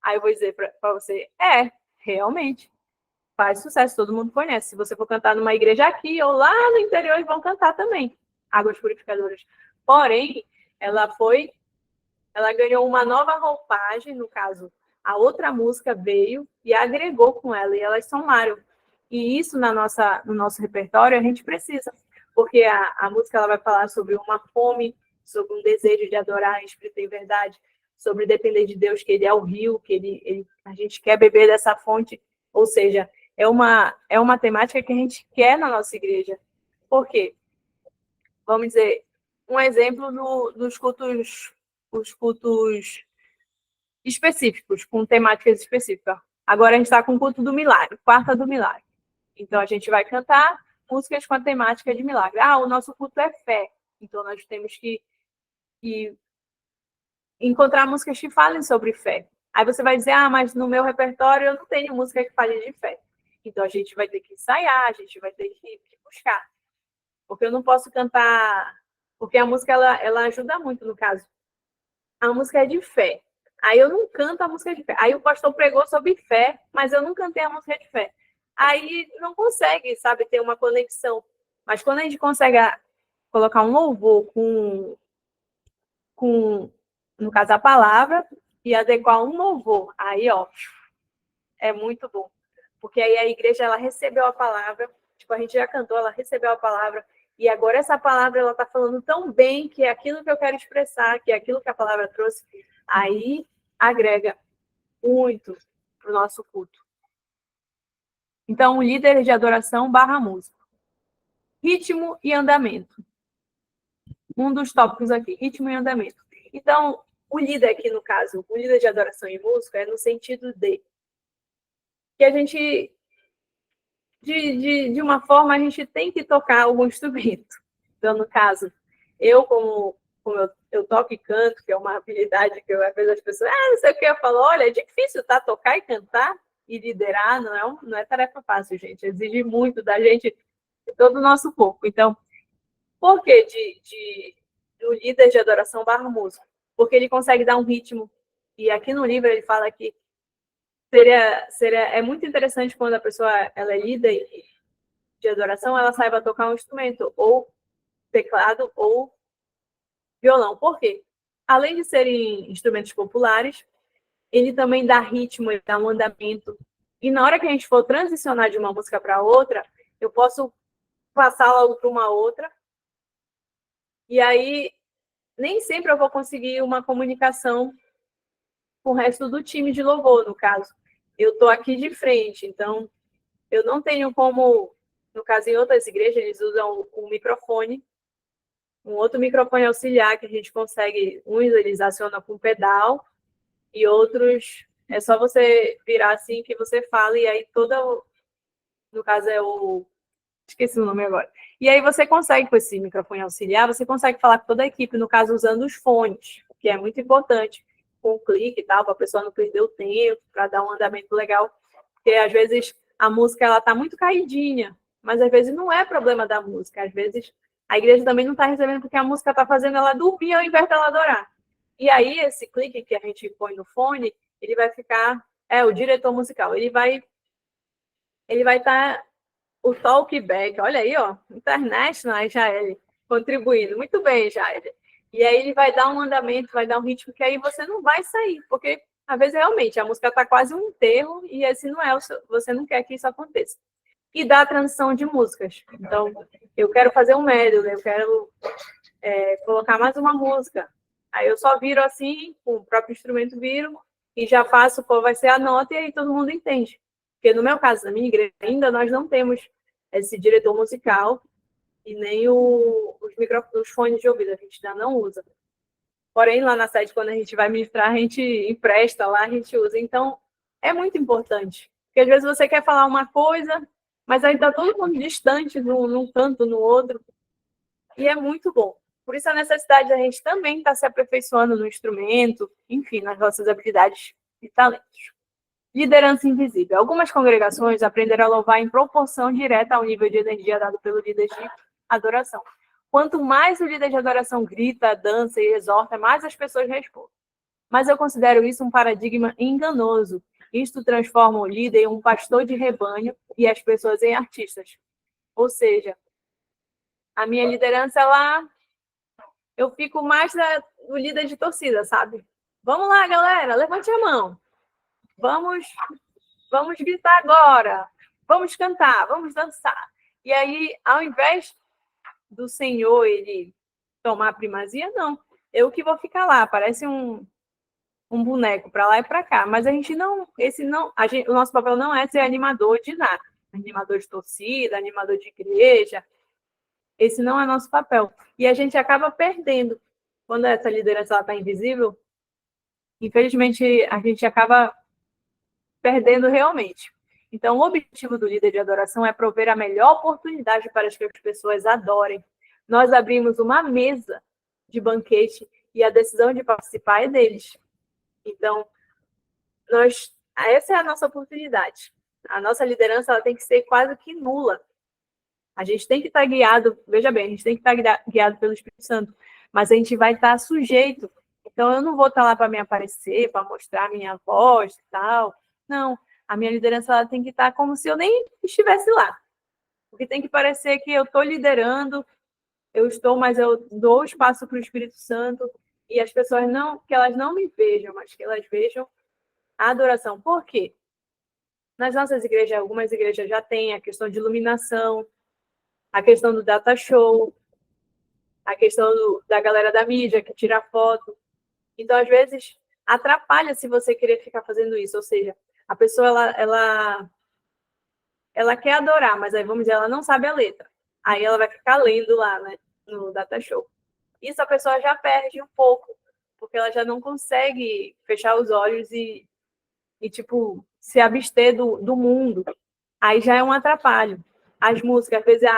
[SPEAKER 1] Aí eu vou dizer para você, realmente, faz sucesso, todo mundo conhece. Se você for cantar numa igreja aqui ou lá no interior, eles vão cantar também, Águas Purificadoras. Porém, ela ganhou uma nova roupagem, no caso, a outra música veio e agregou com ela, e elas somaram. E isso no nosso repertório a gente precisa, porque a música ela vai falar sobre uma fome, sobre um desejo de adorar em espírito e verdade, sobre depender de Deus, que ele é o rio, que a gente quer beber dessa fonte. Ou seja, é uma temática que a gente quer na nossa igreja. Por quê? Vamos dizer, um exemplo dos cultos, os cultos específicos, com temáticas específicas. Agora a gente está com o culto do milagre, quarta do milagre. Então a gente vai cantar músicas com a temática de milagre. O nosso culto é fé. Então nós temos que encontrar músicas que falem sobre fé. Aí você vai dizer, mas no meu repertório eu não tenho música que fale de fé. Então a gente vai ter que ensaiar, a gente vai ter que buscar. Porque eu não posso cantar... Porque a música, ela ajuda muito, no caso. A música é de fé. Aí eu não canto a música de fé. Aí o pastor pregou sobre fé, mas eu não cantei a música de fé. Aí não consegue, sabe, ter uma conexão. Mas quando a gente consegue colocar um louvor com no caso, a palavra, e adequar um louvor, aí, é muito bom. Porque aí a igreja, ela recebeu a palavra, tipo, a gente já cantou, ela recebeu a palavra, e agora essa palavra, ela está falando tão bem que é aquilo que eu quero expressar, que é aquilo que a palavra trouxe, aí agrega muito para o nosso culto. Então, o líder de adoração / música. Ritmo e andamento. Um dos tópicos aqui, ritmo e andamento. Então, o líder aqui, no caso, o líder de adoração e música, é no sentido de que a gente, de uma forma, a gente tem que tocar algum instrumento. Então, no caso, eu, como eu toco e canto, que é uma habilidade que às vezes as pessoas, não sei o que, eu falo, olha, é difícil, tá? Tocar e cantar e liderar não é tarefa fácil, gente. Exige muito da gente, de todo o nosso corpo. Então, por que do líder de adoração / música? Porque ele consegue dar um ritmo. E aqui no livro ele fala que é muito interessante quando a pessoa ela é líder de adoração, ela saiba tocar um instrumento, ou teclado, ou violão. Por quê? Além de serem instrumentos populares, ele também dá ritmo, ele dá um andamento. E na hora que a gente for transicionar de uma música para outra, eu posso passar logo para uma outra. E aí, nem sempre eu vou conseguir uma comunicação com o resto do time de louvor, no caso. Eu estou aqui de frente, então eu não tenho como, no caso, em outras igrejas, eles usam um microfone, um outro microfone auxiliar que a gente consegue, uns eles acionam com pedal e outros é só você virar assim que você fala e aí no caso esqueci o nome agora. E aí você consegue, com esse microfone auxiliar, você consegue falar com toda a equipe, no caso, usando os fones, que é muito importante, com o clique e tal, para a pessoa não perder o tempo, para dar um andamento legal. Porque, às vezes, a música ela tá muito caidinha, mas, às vezes, não é problema da música. Às vezes, a igreja também não está recebendo porque a música está fazendo ela dormir ao invés dela adorar. E aí, esse clique que a gente põe no fone, ele vai ficar... o diretor musical. Ele vai estar... o talkback, olha aí, International, Jael, contribuindo. Muito bem, Jael. E aí ele vai dar um andamento, vai dar um ritmo que aí você não vai sair, porque às vezes realmente a música está quase um enterro e esse não é você não quer que isso aconteça. E dá a transição de músicas. Então, eu quero fazer um medley, eu quero colocar mais uma música. Aí eu só viro assim, com o próprio instrumento viro, e já faço qual vai ser a nota, e aí todo mundo entende. Porque no meu caso, na minha igreja, ainda nós não temos esse diretor musical e nem os fones de ouvido, a gente ainda não usa. Porém, lá na sede, quando a gente vai ministrar, a gente empresta lá, a gente usa. Então, é muito importante. Porque às vezes você quer falar uma coisa, mas aí está todo mundo distante, num canto, no outro. E é muito bom. Por isso a necessidade da gente também estar se aperfeiçoando no instrumento, enfim, nas nossas habilidades e talentos. Liderança invisível. Algumas congregações aprenderam a louvar em proporção direta ao nível de energia dado pelo líder de adoração. Quanto mais o líder de adoração grita, dança e exorta, mais as pessoas respondem. Mas eu considero isso um paradigma enganoso. Isto transforma o líder em um pastor de rebanho e as pessoas em artistas. Ou seja, a minha liderança, eu fico mais no líder de torcida, sabe? Vamos lá, galera, levante a mão. Vamos gritar agora. Vamos cantar, vamos dançar. E aí, ao invés do Senhor ele tomar a primazia, não. Eu que vou ficar lá. Parece um boneco para lá e para cá, mas a gente não, o nosso papel não é ser animador de nada, animador de torcida, animador de igreja, esse não é nosso papel. E a gente acaba perdendo quando essa liderança está invisível. Infelizmente, a gente acaba perdendo realmente. Então, o objetivo do líder de adoração é prover a melhor oportunidade para que as pessoas adorem. Nós abrimos uma mesa de banquete e a decisão de participar é deles. Então, essa é a nossa oportunidade. A nossa liderança ela tem que ser quase que nula. A gente tem que estar guiado, veja bem, a gente tem que estar guiado pelo Espírito Santo, mas a gente vai estar sujeito. Então, eu não vou estar lá para me aparecer, para mostrar minha voz e tal. Não, a minha liderança ela tem que estar como se eu nem estivesse lá. Porque tem que parecer que eu estou liderando, eu estou, mas eu dou espaço para o Espírito Santo e as pessoas não, que elas não me vejam, mas que elas vejam a adoração. Por quê? Nas nossas igrejas, algumas igrejas já têm a questão de iluminação, a questão do data show, a questão da galera da mídia que tira foto. Então, às vezes, atrapalha se você querer ficar fazendo isso. Ou seja, a pessoa, ela quer adorar, mas aí, vamos dizer, ela não sabe a letra. Aí ela vai ficar lendo lá, né, no data show. Isso a pessoa já perde um pouco, porque ela já não consegue fechar os olhos e tipo, se abster do mundo. Aí já é um atrapalho. As músicas, às vezes,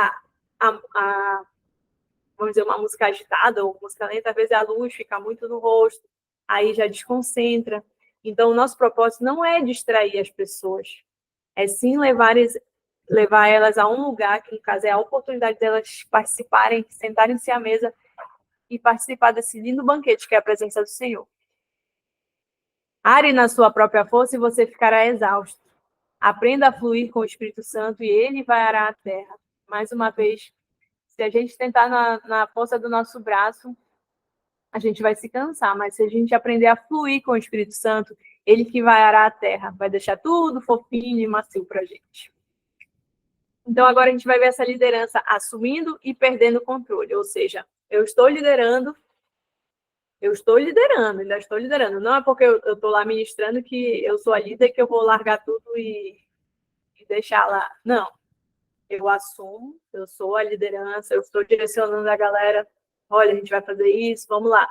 [SPEAKER 1] vamos dizer, uma música agitada ou música lenta, às vezes a luz fica muito no rosto, aí já desconcentra. Então, o nosso propósito não é distrair as pessoas, é sim levar elas a um lugar, que no caso é a oportunidade delas participarem, sentarem-se à mesa e participar desse lindo banquete que é a presença do Senhor. Are na sua própria força e você ficará exausto. Aprenda a fluir com o Espírito Santo e ele vai arar a terra. Mais uma vez, se a gente tentar na força do nosso braço, a gente vai se cansar, mas se a gente aprender a fluir com o Espírito Santo, ele que vai arar a terra, vai deixar tudo fofinho e macio para a gente. Então, agora a gente vai ver essa liderança assumindo e perdendo o controle, ou seja, eu estou liderando, ainda estou liderando. Não é porque eu estou lá ministrando que eu sou a líder que eu vou largar tudo e deixar lá. Não, eu assumo, eu sou a liderança, eu estou direcionando a galera. Olha, a gente vai fazer isso, vamos lá.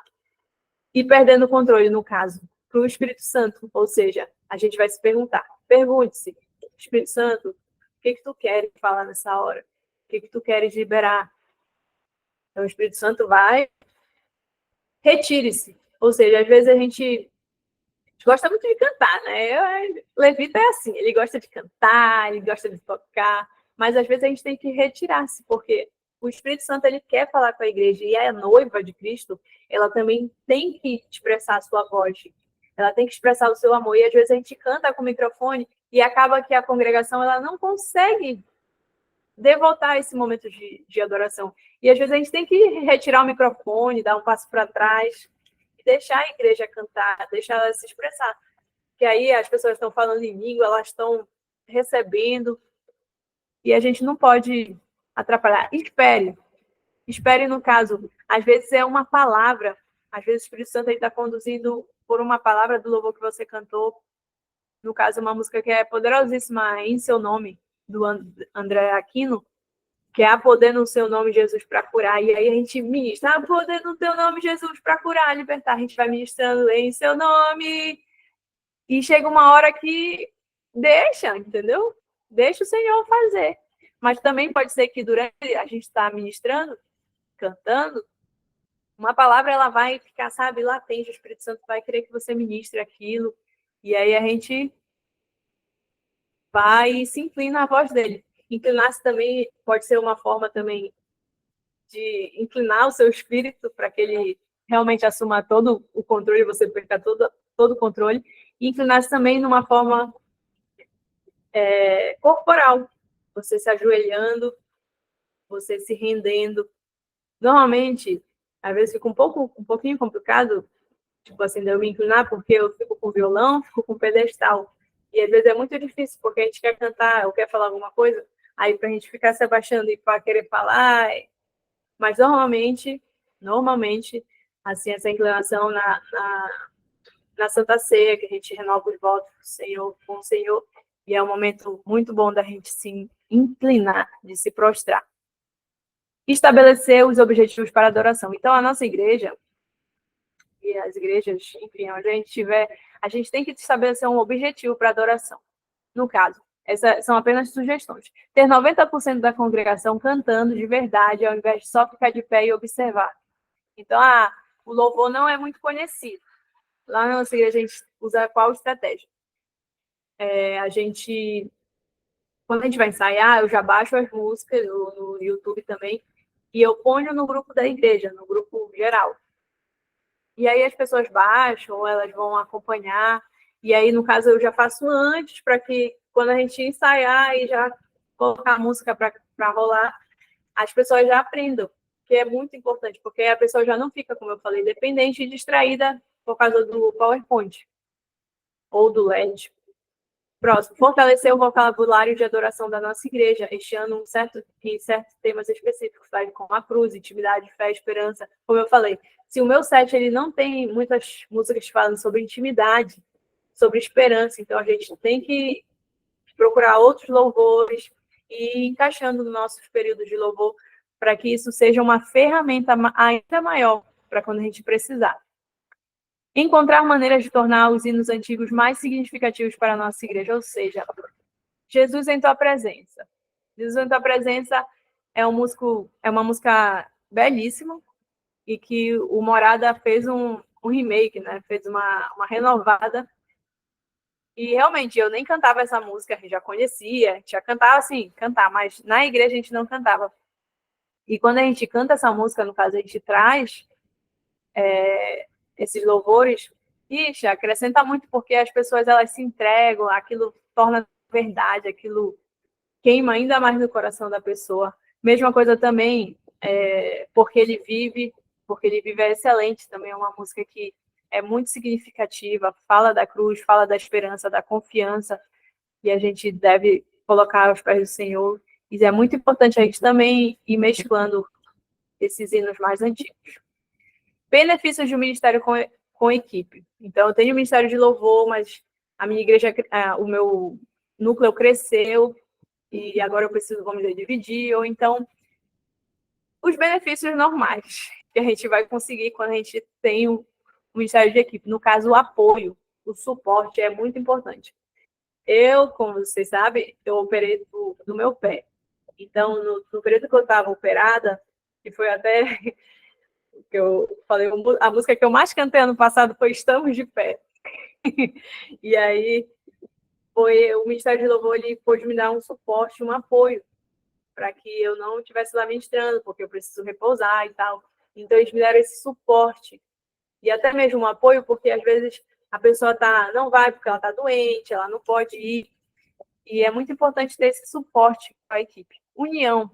[SPEAKER 1] E perdendo o controle, no caso, para o Espírito Santo. Ou seja, a gente vai se perguntar. Pergunte-se, Espírito Santo, o que tu queres falar nessa hora? O que tu queres liberar? Então, o Espírito Santo vai, retire-se. Ou seja, às vezes a gente gosta muito de cantar, né? Levita é assim, ele gosta de cantar, ele gosta de tocar, mas às vezes a gente tem que retirar-se, porque o Espírito Santo ele quer falar com a igreja e a noiva de Cristo, ela também tem que expressar a sua voz, ela tem que expressar o seu amor, e às vezes a gente canta com o microfone e acaba que a congregação ela não consegue devotar esse momento de adoração. E às vezes a gente tem que retirar o microfone, dar um passo para trás, deixar a igreja cantar, deixar ela se expressar. Que aí as pessoas estão falando em língua, elas estão recebendo, e a gente não pode atrapalhar. Espere no caso, às vezes é uma palavra, às vezes o Espírito Santo está conduzindo por uma palavra do louvor que você cantou, no caso uma música que é poderosíssima, Em Seu Nome, do André Aquino, que é a poder no seu nome, Jesus, para curar. E aí a gente ministra, a poder no teu nome, Jesus, para curar, libertar. A gente vai ministrando em seu nome. E chega uma hora que deixa, entendeu? Deixa o Senhor fazer. Mas também pode ser que durante a gente está ministrando, cantando, uma palavra ela vai ficar, sabe, latente, o Espírito Santo vai querer que você ministre aquilo. E aí a gente vai e se inclina à voz dele. Inclinar-se também pode ser uma forma também de inclinar o seu espírito para que ele realmente assuma todo o controle, você perca todo o controle, e inclinar-se também numa forma corporal, você se ajoelhando, você se rendendo. Normalmente, às vezes fica um pouquinho complicado, tipo assim, de eu me inclinar, porque eu fico com violão, fico com pedestal, e às vezes é muito difícil, porque a gente quer cantar ou quer falar alguma coisa, aí para a gente ficar se abaixando e para querer falar, mas normalmente, assim, essa inclinação na Santa Ceia, que a gente renova os votos do Senhor com o Senhor, e é um momento muito bom da gente se inclinar, de se prostrar. Estabelecer os objetivos para a adoração. Então, a nossa igreja, e as igrejas, enfim, onde a gente estiver, a gente tem que estabelecer um objetivo para a adoração. No caso, essas são apenas sugestões. Ter 90% da congregação cantando de verdade, ao invés de só ficar de pé e observar. Então, o louvor não é muito conhecido. Lá na nossa igreja, a gente usa qual estratégia? Quando a gente vai ensaiar, eu já baixo as músicas no YouTube também, e eu ponho no grupo da igreja, no grupo geral. E aí as pessoas baixam, elas vão acompanhar, e aí, no caso, eu já faço antes, para que quando a gente ensaiar e já colocar a música para rolar, as pessoas já aprendam, que é muito importante, porque a pessoa já não fica, como eu falei, dependente e distraída por causa do PowerPoint ou do LED. Próximo, fortalecer o vocabulário de adoração da nossa igreja, este ano em certos temas específicos, tá? Como a cruz, intimidade, fé, esperança. Como eu falei, se o meu set ele não tem muitas músicas falando sobre intimidade, sobre esperança, então a gente tem que procurar outros louvores e ir encaixando nos nossos períodos de louvor para que isso seja uma ferramenta ainda maior para quando a gente precisar. Encontrar maneiras de tornar os hinos antigos mais significativos para a nossa igreja, ou seja, Jesus em tua presença. Jesus em tua presença é uma música belíssima e que o Morada fez um remake, né? Fez uma renovada. E realmente eu nem cantava essa música, a gente já conhecia, já cantava assim, cantar, mas na igreja a gente não cantava. E quando a gente canta essa música, no caso a gente traz esses louvores, ixi, acrescenta muito, porque as pessoas elas se entregam, aquilo torna verdade, aquilo queima ainda mais no coração da pessoa. Mesma coisa também, porque ele vive é excelente, também é uma música que é muito significativa, fala da cruz, fala da esperança, da confiança, e a gente deve colocar aos pés do Senhor. E é muito importante a gente também ir mesclando esses hinos mais antigos. Benefícios de um ministério com equipe. Então, eu tenho um ministério de louvor, mas a minha igreja, o meu núcleo cresceu e agora eu preciso, vamos dizer, dividir. Ou então, os benefícios normais que a gente vai conseguir quando a gente tem um ministério de equipe. No caso, o apoio, o suporte é muito importante. Eu, como vocês sabem, eu operei do meu pé. Então, no período que eu estava operada, que foi até que eu falei, a música que eu mais cantei ano passado foi Estamos de Pé. E aí, o Ministério de Louvor ele pôde me dar um suporte, um apoio, para que eu não estivesse lá ministrando, porque eu preciso repousar e tal. Então, eles me deram esse suporte. E até mesmo um apoio, porque às vezes a pessoa não vai porque ela está doente, ela não pode ir. E é muito importante ter esse suporte para a equipe. União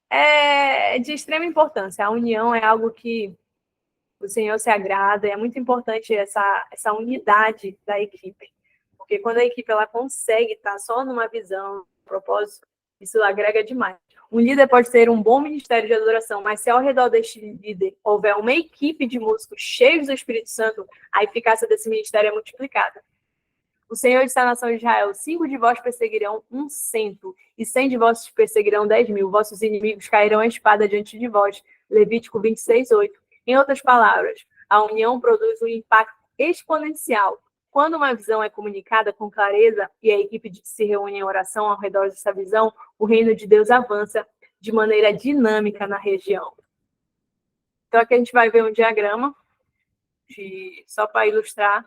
[SPEAKER 1] é de extrema importância. A união é algo que o Senhor se agrada, é muito importante essa unidade da equipe. Porque quando a equipe ela consegue estar só numa visão, um propósito, isso agrega demais. Um líder pode ter um bom ministério de adoração, mas se ao redor deste líder houver uma equipe de músicos cheios do Espírito Santo, a eficácia desse ministério é multiplicada. O Senhor disse à nação de Israel: 5 de vós perseguirão 100, e 100 de vós perseguirão 10.000. Vossos inimigos cairão a espada diante de vós. Levítico 26:8. Em outras palavras, a união produz um impacto exponencial. Quando uma visão é comunicada com clareza e a equipe se reúne em oração ao redor dessa visão, o reino de Deus avança de maneira dinâmica na região. Então, aqui a gente vai ver um diagrama, só para ilustrar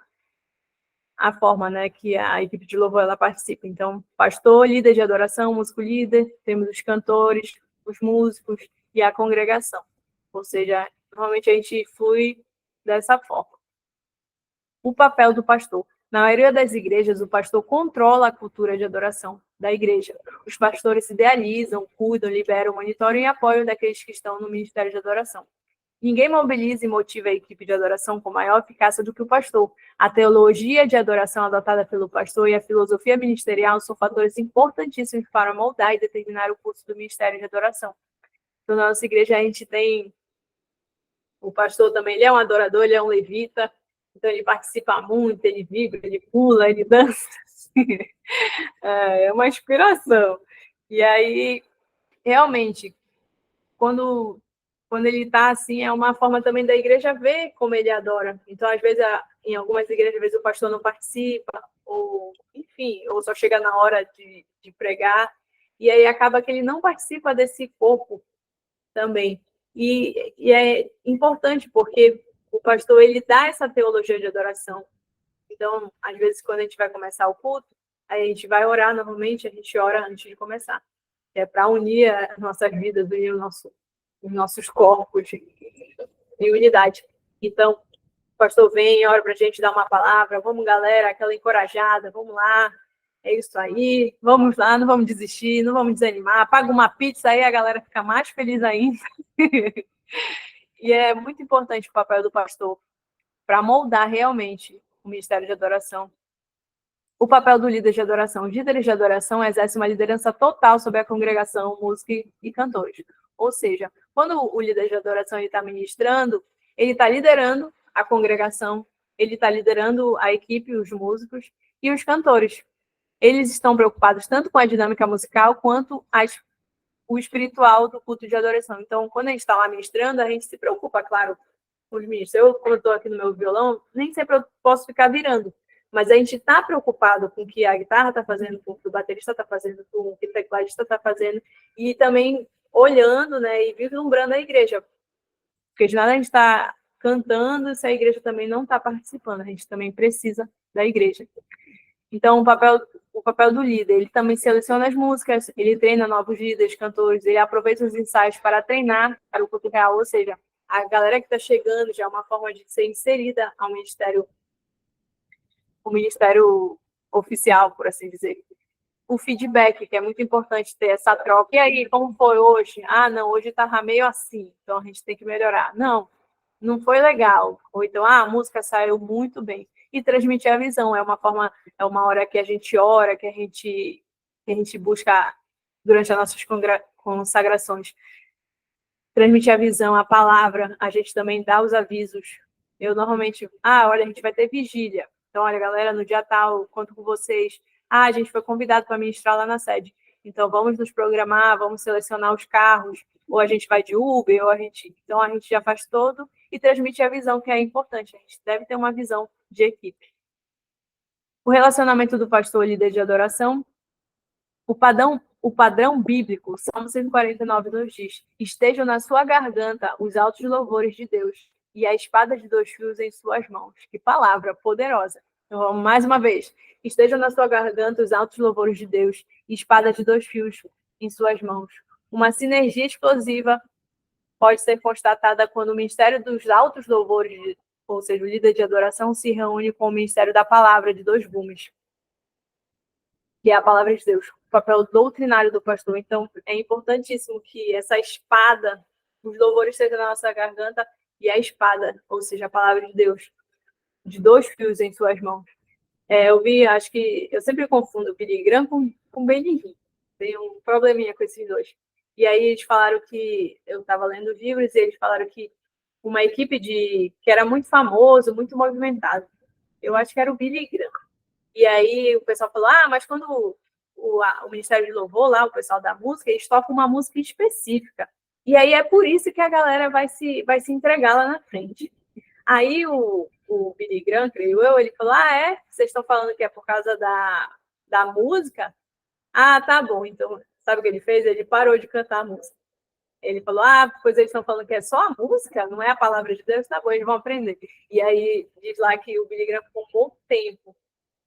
[SPEAKER 1] a forma, né, que a equipe de louvor ela participa. Então, pastor, líder de adoração, músico líder, temos os cantores, os músicos e a congregação. Ou seja, normalmente a gente flui dessa forma. O papel do pastor. Na maioria das igrejas, o pastor controla a cultura de adoração da igreja. Os pastores idealizam, cuidam, liberam, monitoram e apoiam daqueles que estão no ministério de adoração. Ninguém mobiliza e motiva a equipe de adoração com maior eficácia do que o pastor. A teologia de adoração adotada pelo pastor e a filosofia ministerial são fatores importantíssimos para moldar e determinar o curso do ministério de adoração. Então, na nossa igreja, a gente tem o pastor também, ele é um adorador, ele é um levita, Então, ele participa muito, ele vibra, ele pula, ele dança. É uma inspiração. E aí, realmente, quando, quando ele está assim, é uma forma também da igreja ver como ele adora. Então, às vezes, em algumas igrejas, às vezes o pastor não participa, ou, enfim, ou só chega na hora de pregar, e aí acaba que ele não participa desse corpo também. E é importante, porque o pastor, ele dá essa teologia de adoração. Então, às vezes, quando a gente vai começar o culto, aí a gente vai orar, normalmente a gente ora antes de começar. É para unir as nossas vidas, unir os nossos corpos em unidade. Então, o pastor vem, ora para a gente dar uma palavra, vamos, galera, aquela encorajada, vamos lá, é isso aí, vamos lá, não vamos desistir, não vamos desanimar, paga uma pizza aí, a galera fica mais feliz ainda. E é muito importante o papel do pastor para moldar realmente o ministério de adoração. O papel do líder de adoração. Os líderes de adoração exercem uma liderança total sobre a congregação, música e cantores. Ou seja, quando o líder de adoração está ministrando, ele está liderando a congregação, ele está liderando a equipe, os músicos e os cantores. Eles estão preocupados tanto com a dinâmica musical quanto o espiritual do culto de adoração. Então, quando a gente está lá ministrando, a gente se preocupa, claro, com os ministros. Eu, quando estou aqui no meu violão, nem sempre eu posso ficar virando. Mas a gente está preocupado com o que a guitarra está fazendo, com o que o baterista está fazendo, com o que o tecladista está fazendo, e também olhando, né, e vislumbrando a igreja. Porque de nada a gente está cantando se a igreja também não está participando, a gente também precisa da igreja. Então, o papel do líder, ele também seleciona as músicas, ele treina novos líderes, cantores, ele aproveita os ensaios para treinar para o culto real, ou seja, a galera que está chegando já é uma forma de ser inserida ao ministério, o ministério oficial, por assim dizer. O feedback, que é muito importante ter essa troca. E aí, como foi hoje? Ah, não, hoje estava meio assim, então a gente tem que melhorar. Não, não foi legal. Ou então, a música saiu muito bem. E transmitir a visão é uma forma, é uma hora que a gente ora, que a gente busca durante as nossas consagrações. Transmitir a visão, a palavra, a gente também dá os avisos. Eu normalmente, olha, a gente vai ter vigília. Então, olha, galera, no dia tal, conto com vocês. A gente foi convidado para ministrar lá na sede. Então, vamos nos programar, vamos selecionar os carros, ou a gente vai de Uber, ou a gente. Então, a gente já faz todo e transmite a visão, que é importante. A gente deve ter uma visão de equipe. O relacionamento do pastor líder de adoração. O padrão bíblico, Salmo 149 nos diz: estejam na sua garganta os altos louvores de Deus e a espada de 2 fios em suas mãos. Que palavra poderosa. Então, vamos mais uma vez. Estejam na sua garganta os altos louvores de Deus e espada de 2 fios em suas mãos. Uma sinergia explosiva pode ser constatada quando o ministério dos altos louvores, ou seja, o líder de adoração, se reúne com o ministério da palavra de 2 gumes, que é a palavra de Deus, o papel doutrinário do pastor. Então, é importantíssimo que essa espada, os louvores estejam na nossa garganta e a espada, ou seja, a palavra de Deus, de 2 fios em suas mãos. Eu acho que eu sempre confundo Billy Graham com Benny Hinn. Tem um probleminha com esses dois. E aí eles falaram que, eu estava lendo livros e eles falaram que uma equipe que era muito famoso, muito movimentado. Eu acho que era o Billy Graham. E aí o pessoal falou, mas quando o Ministério de Louvor, lá, o pessoal da música, eles tocam uma música específica. E aí é por isso que a galera vai se entregar lá na frente. Aí o Billy Graham, creio eu, ele falou, vocês estão falando que é por causa da música? Tá bom. Então, sabe o que ele fez? Ele parou de cantar a música. Ele falou, pois eles estão falando que é só a música, não é a palavra de Deus, tá bom, eles vão aprender. E aí diz lá que o Billy Graham ficou um pouco tempo,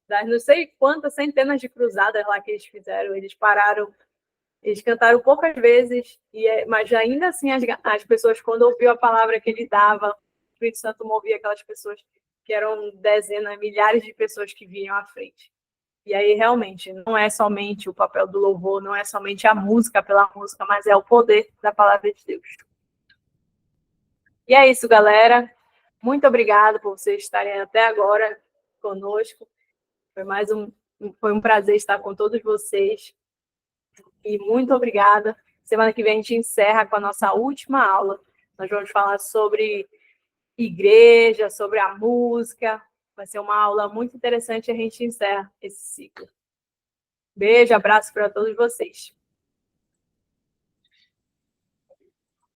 [SPEAKER 1] das não sei quantas centenas de cruzadas lá que eles fizeram, eles pararam, eles cantaram poucas vezes, mas ainda assim as pessoas, quando ouviam a palavra que ele dava, o Espírito Santo movia aquelas pessoas, que eram dezenas, milhares de pessoas que vinham à frente. E aí, realmente, não é somente o papel do louvor, não é somente a música pela música, mas é o poder da palavra de Deus. E é isso, galera. Muito obrigada por vocês estarem até agora conosco. Foi um prazer estar com todos vocês. E muito obrigada. Semana que vem a gente encerra com a nossa última aula. Nós vamos falar sobre igreja, sobre a música. Vai ser uma aula muito interessante e a gente encerra esse ciclo. Beijo, abraço para todos vocês.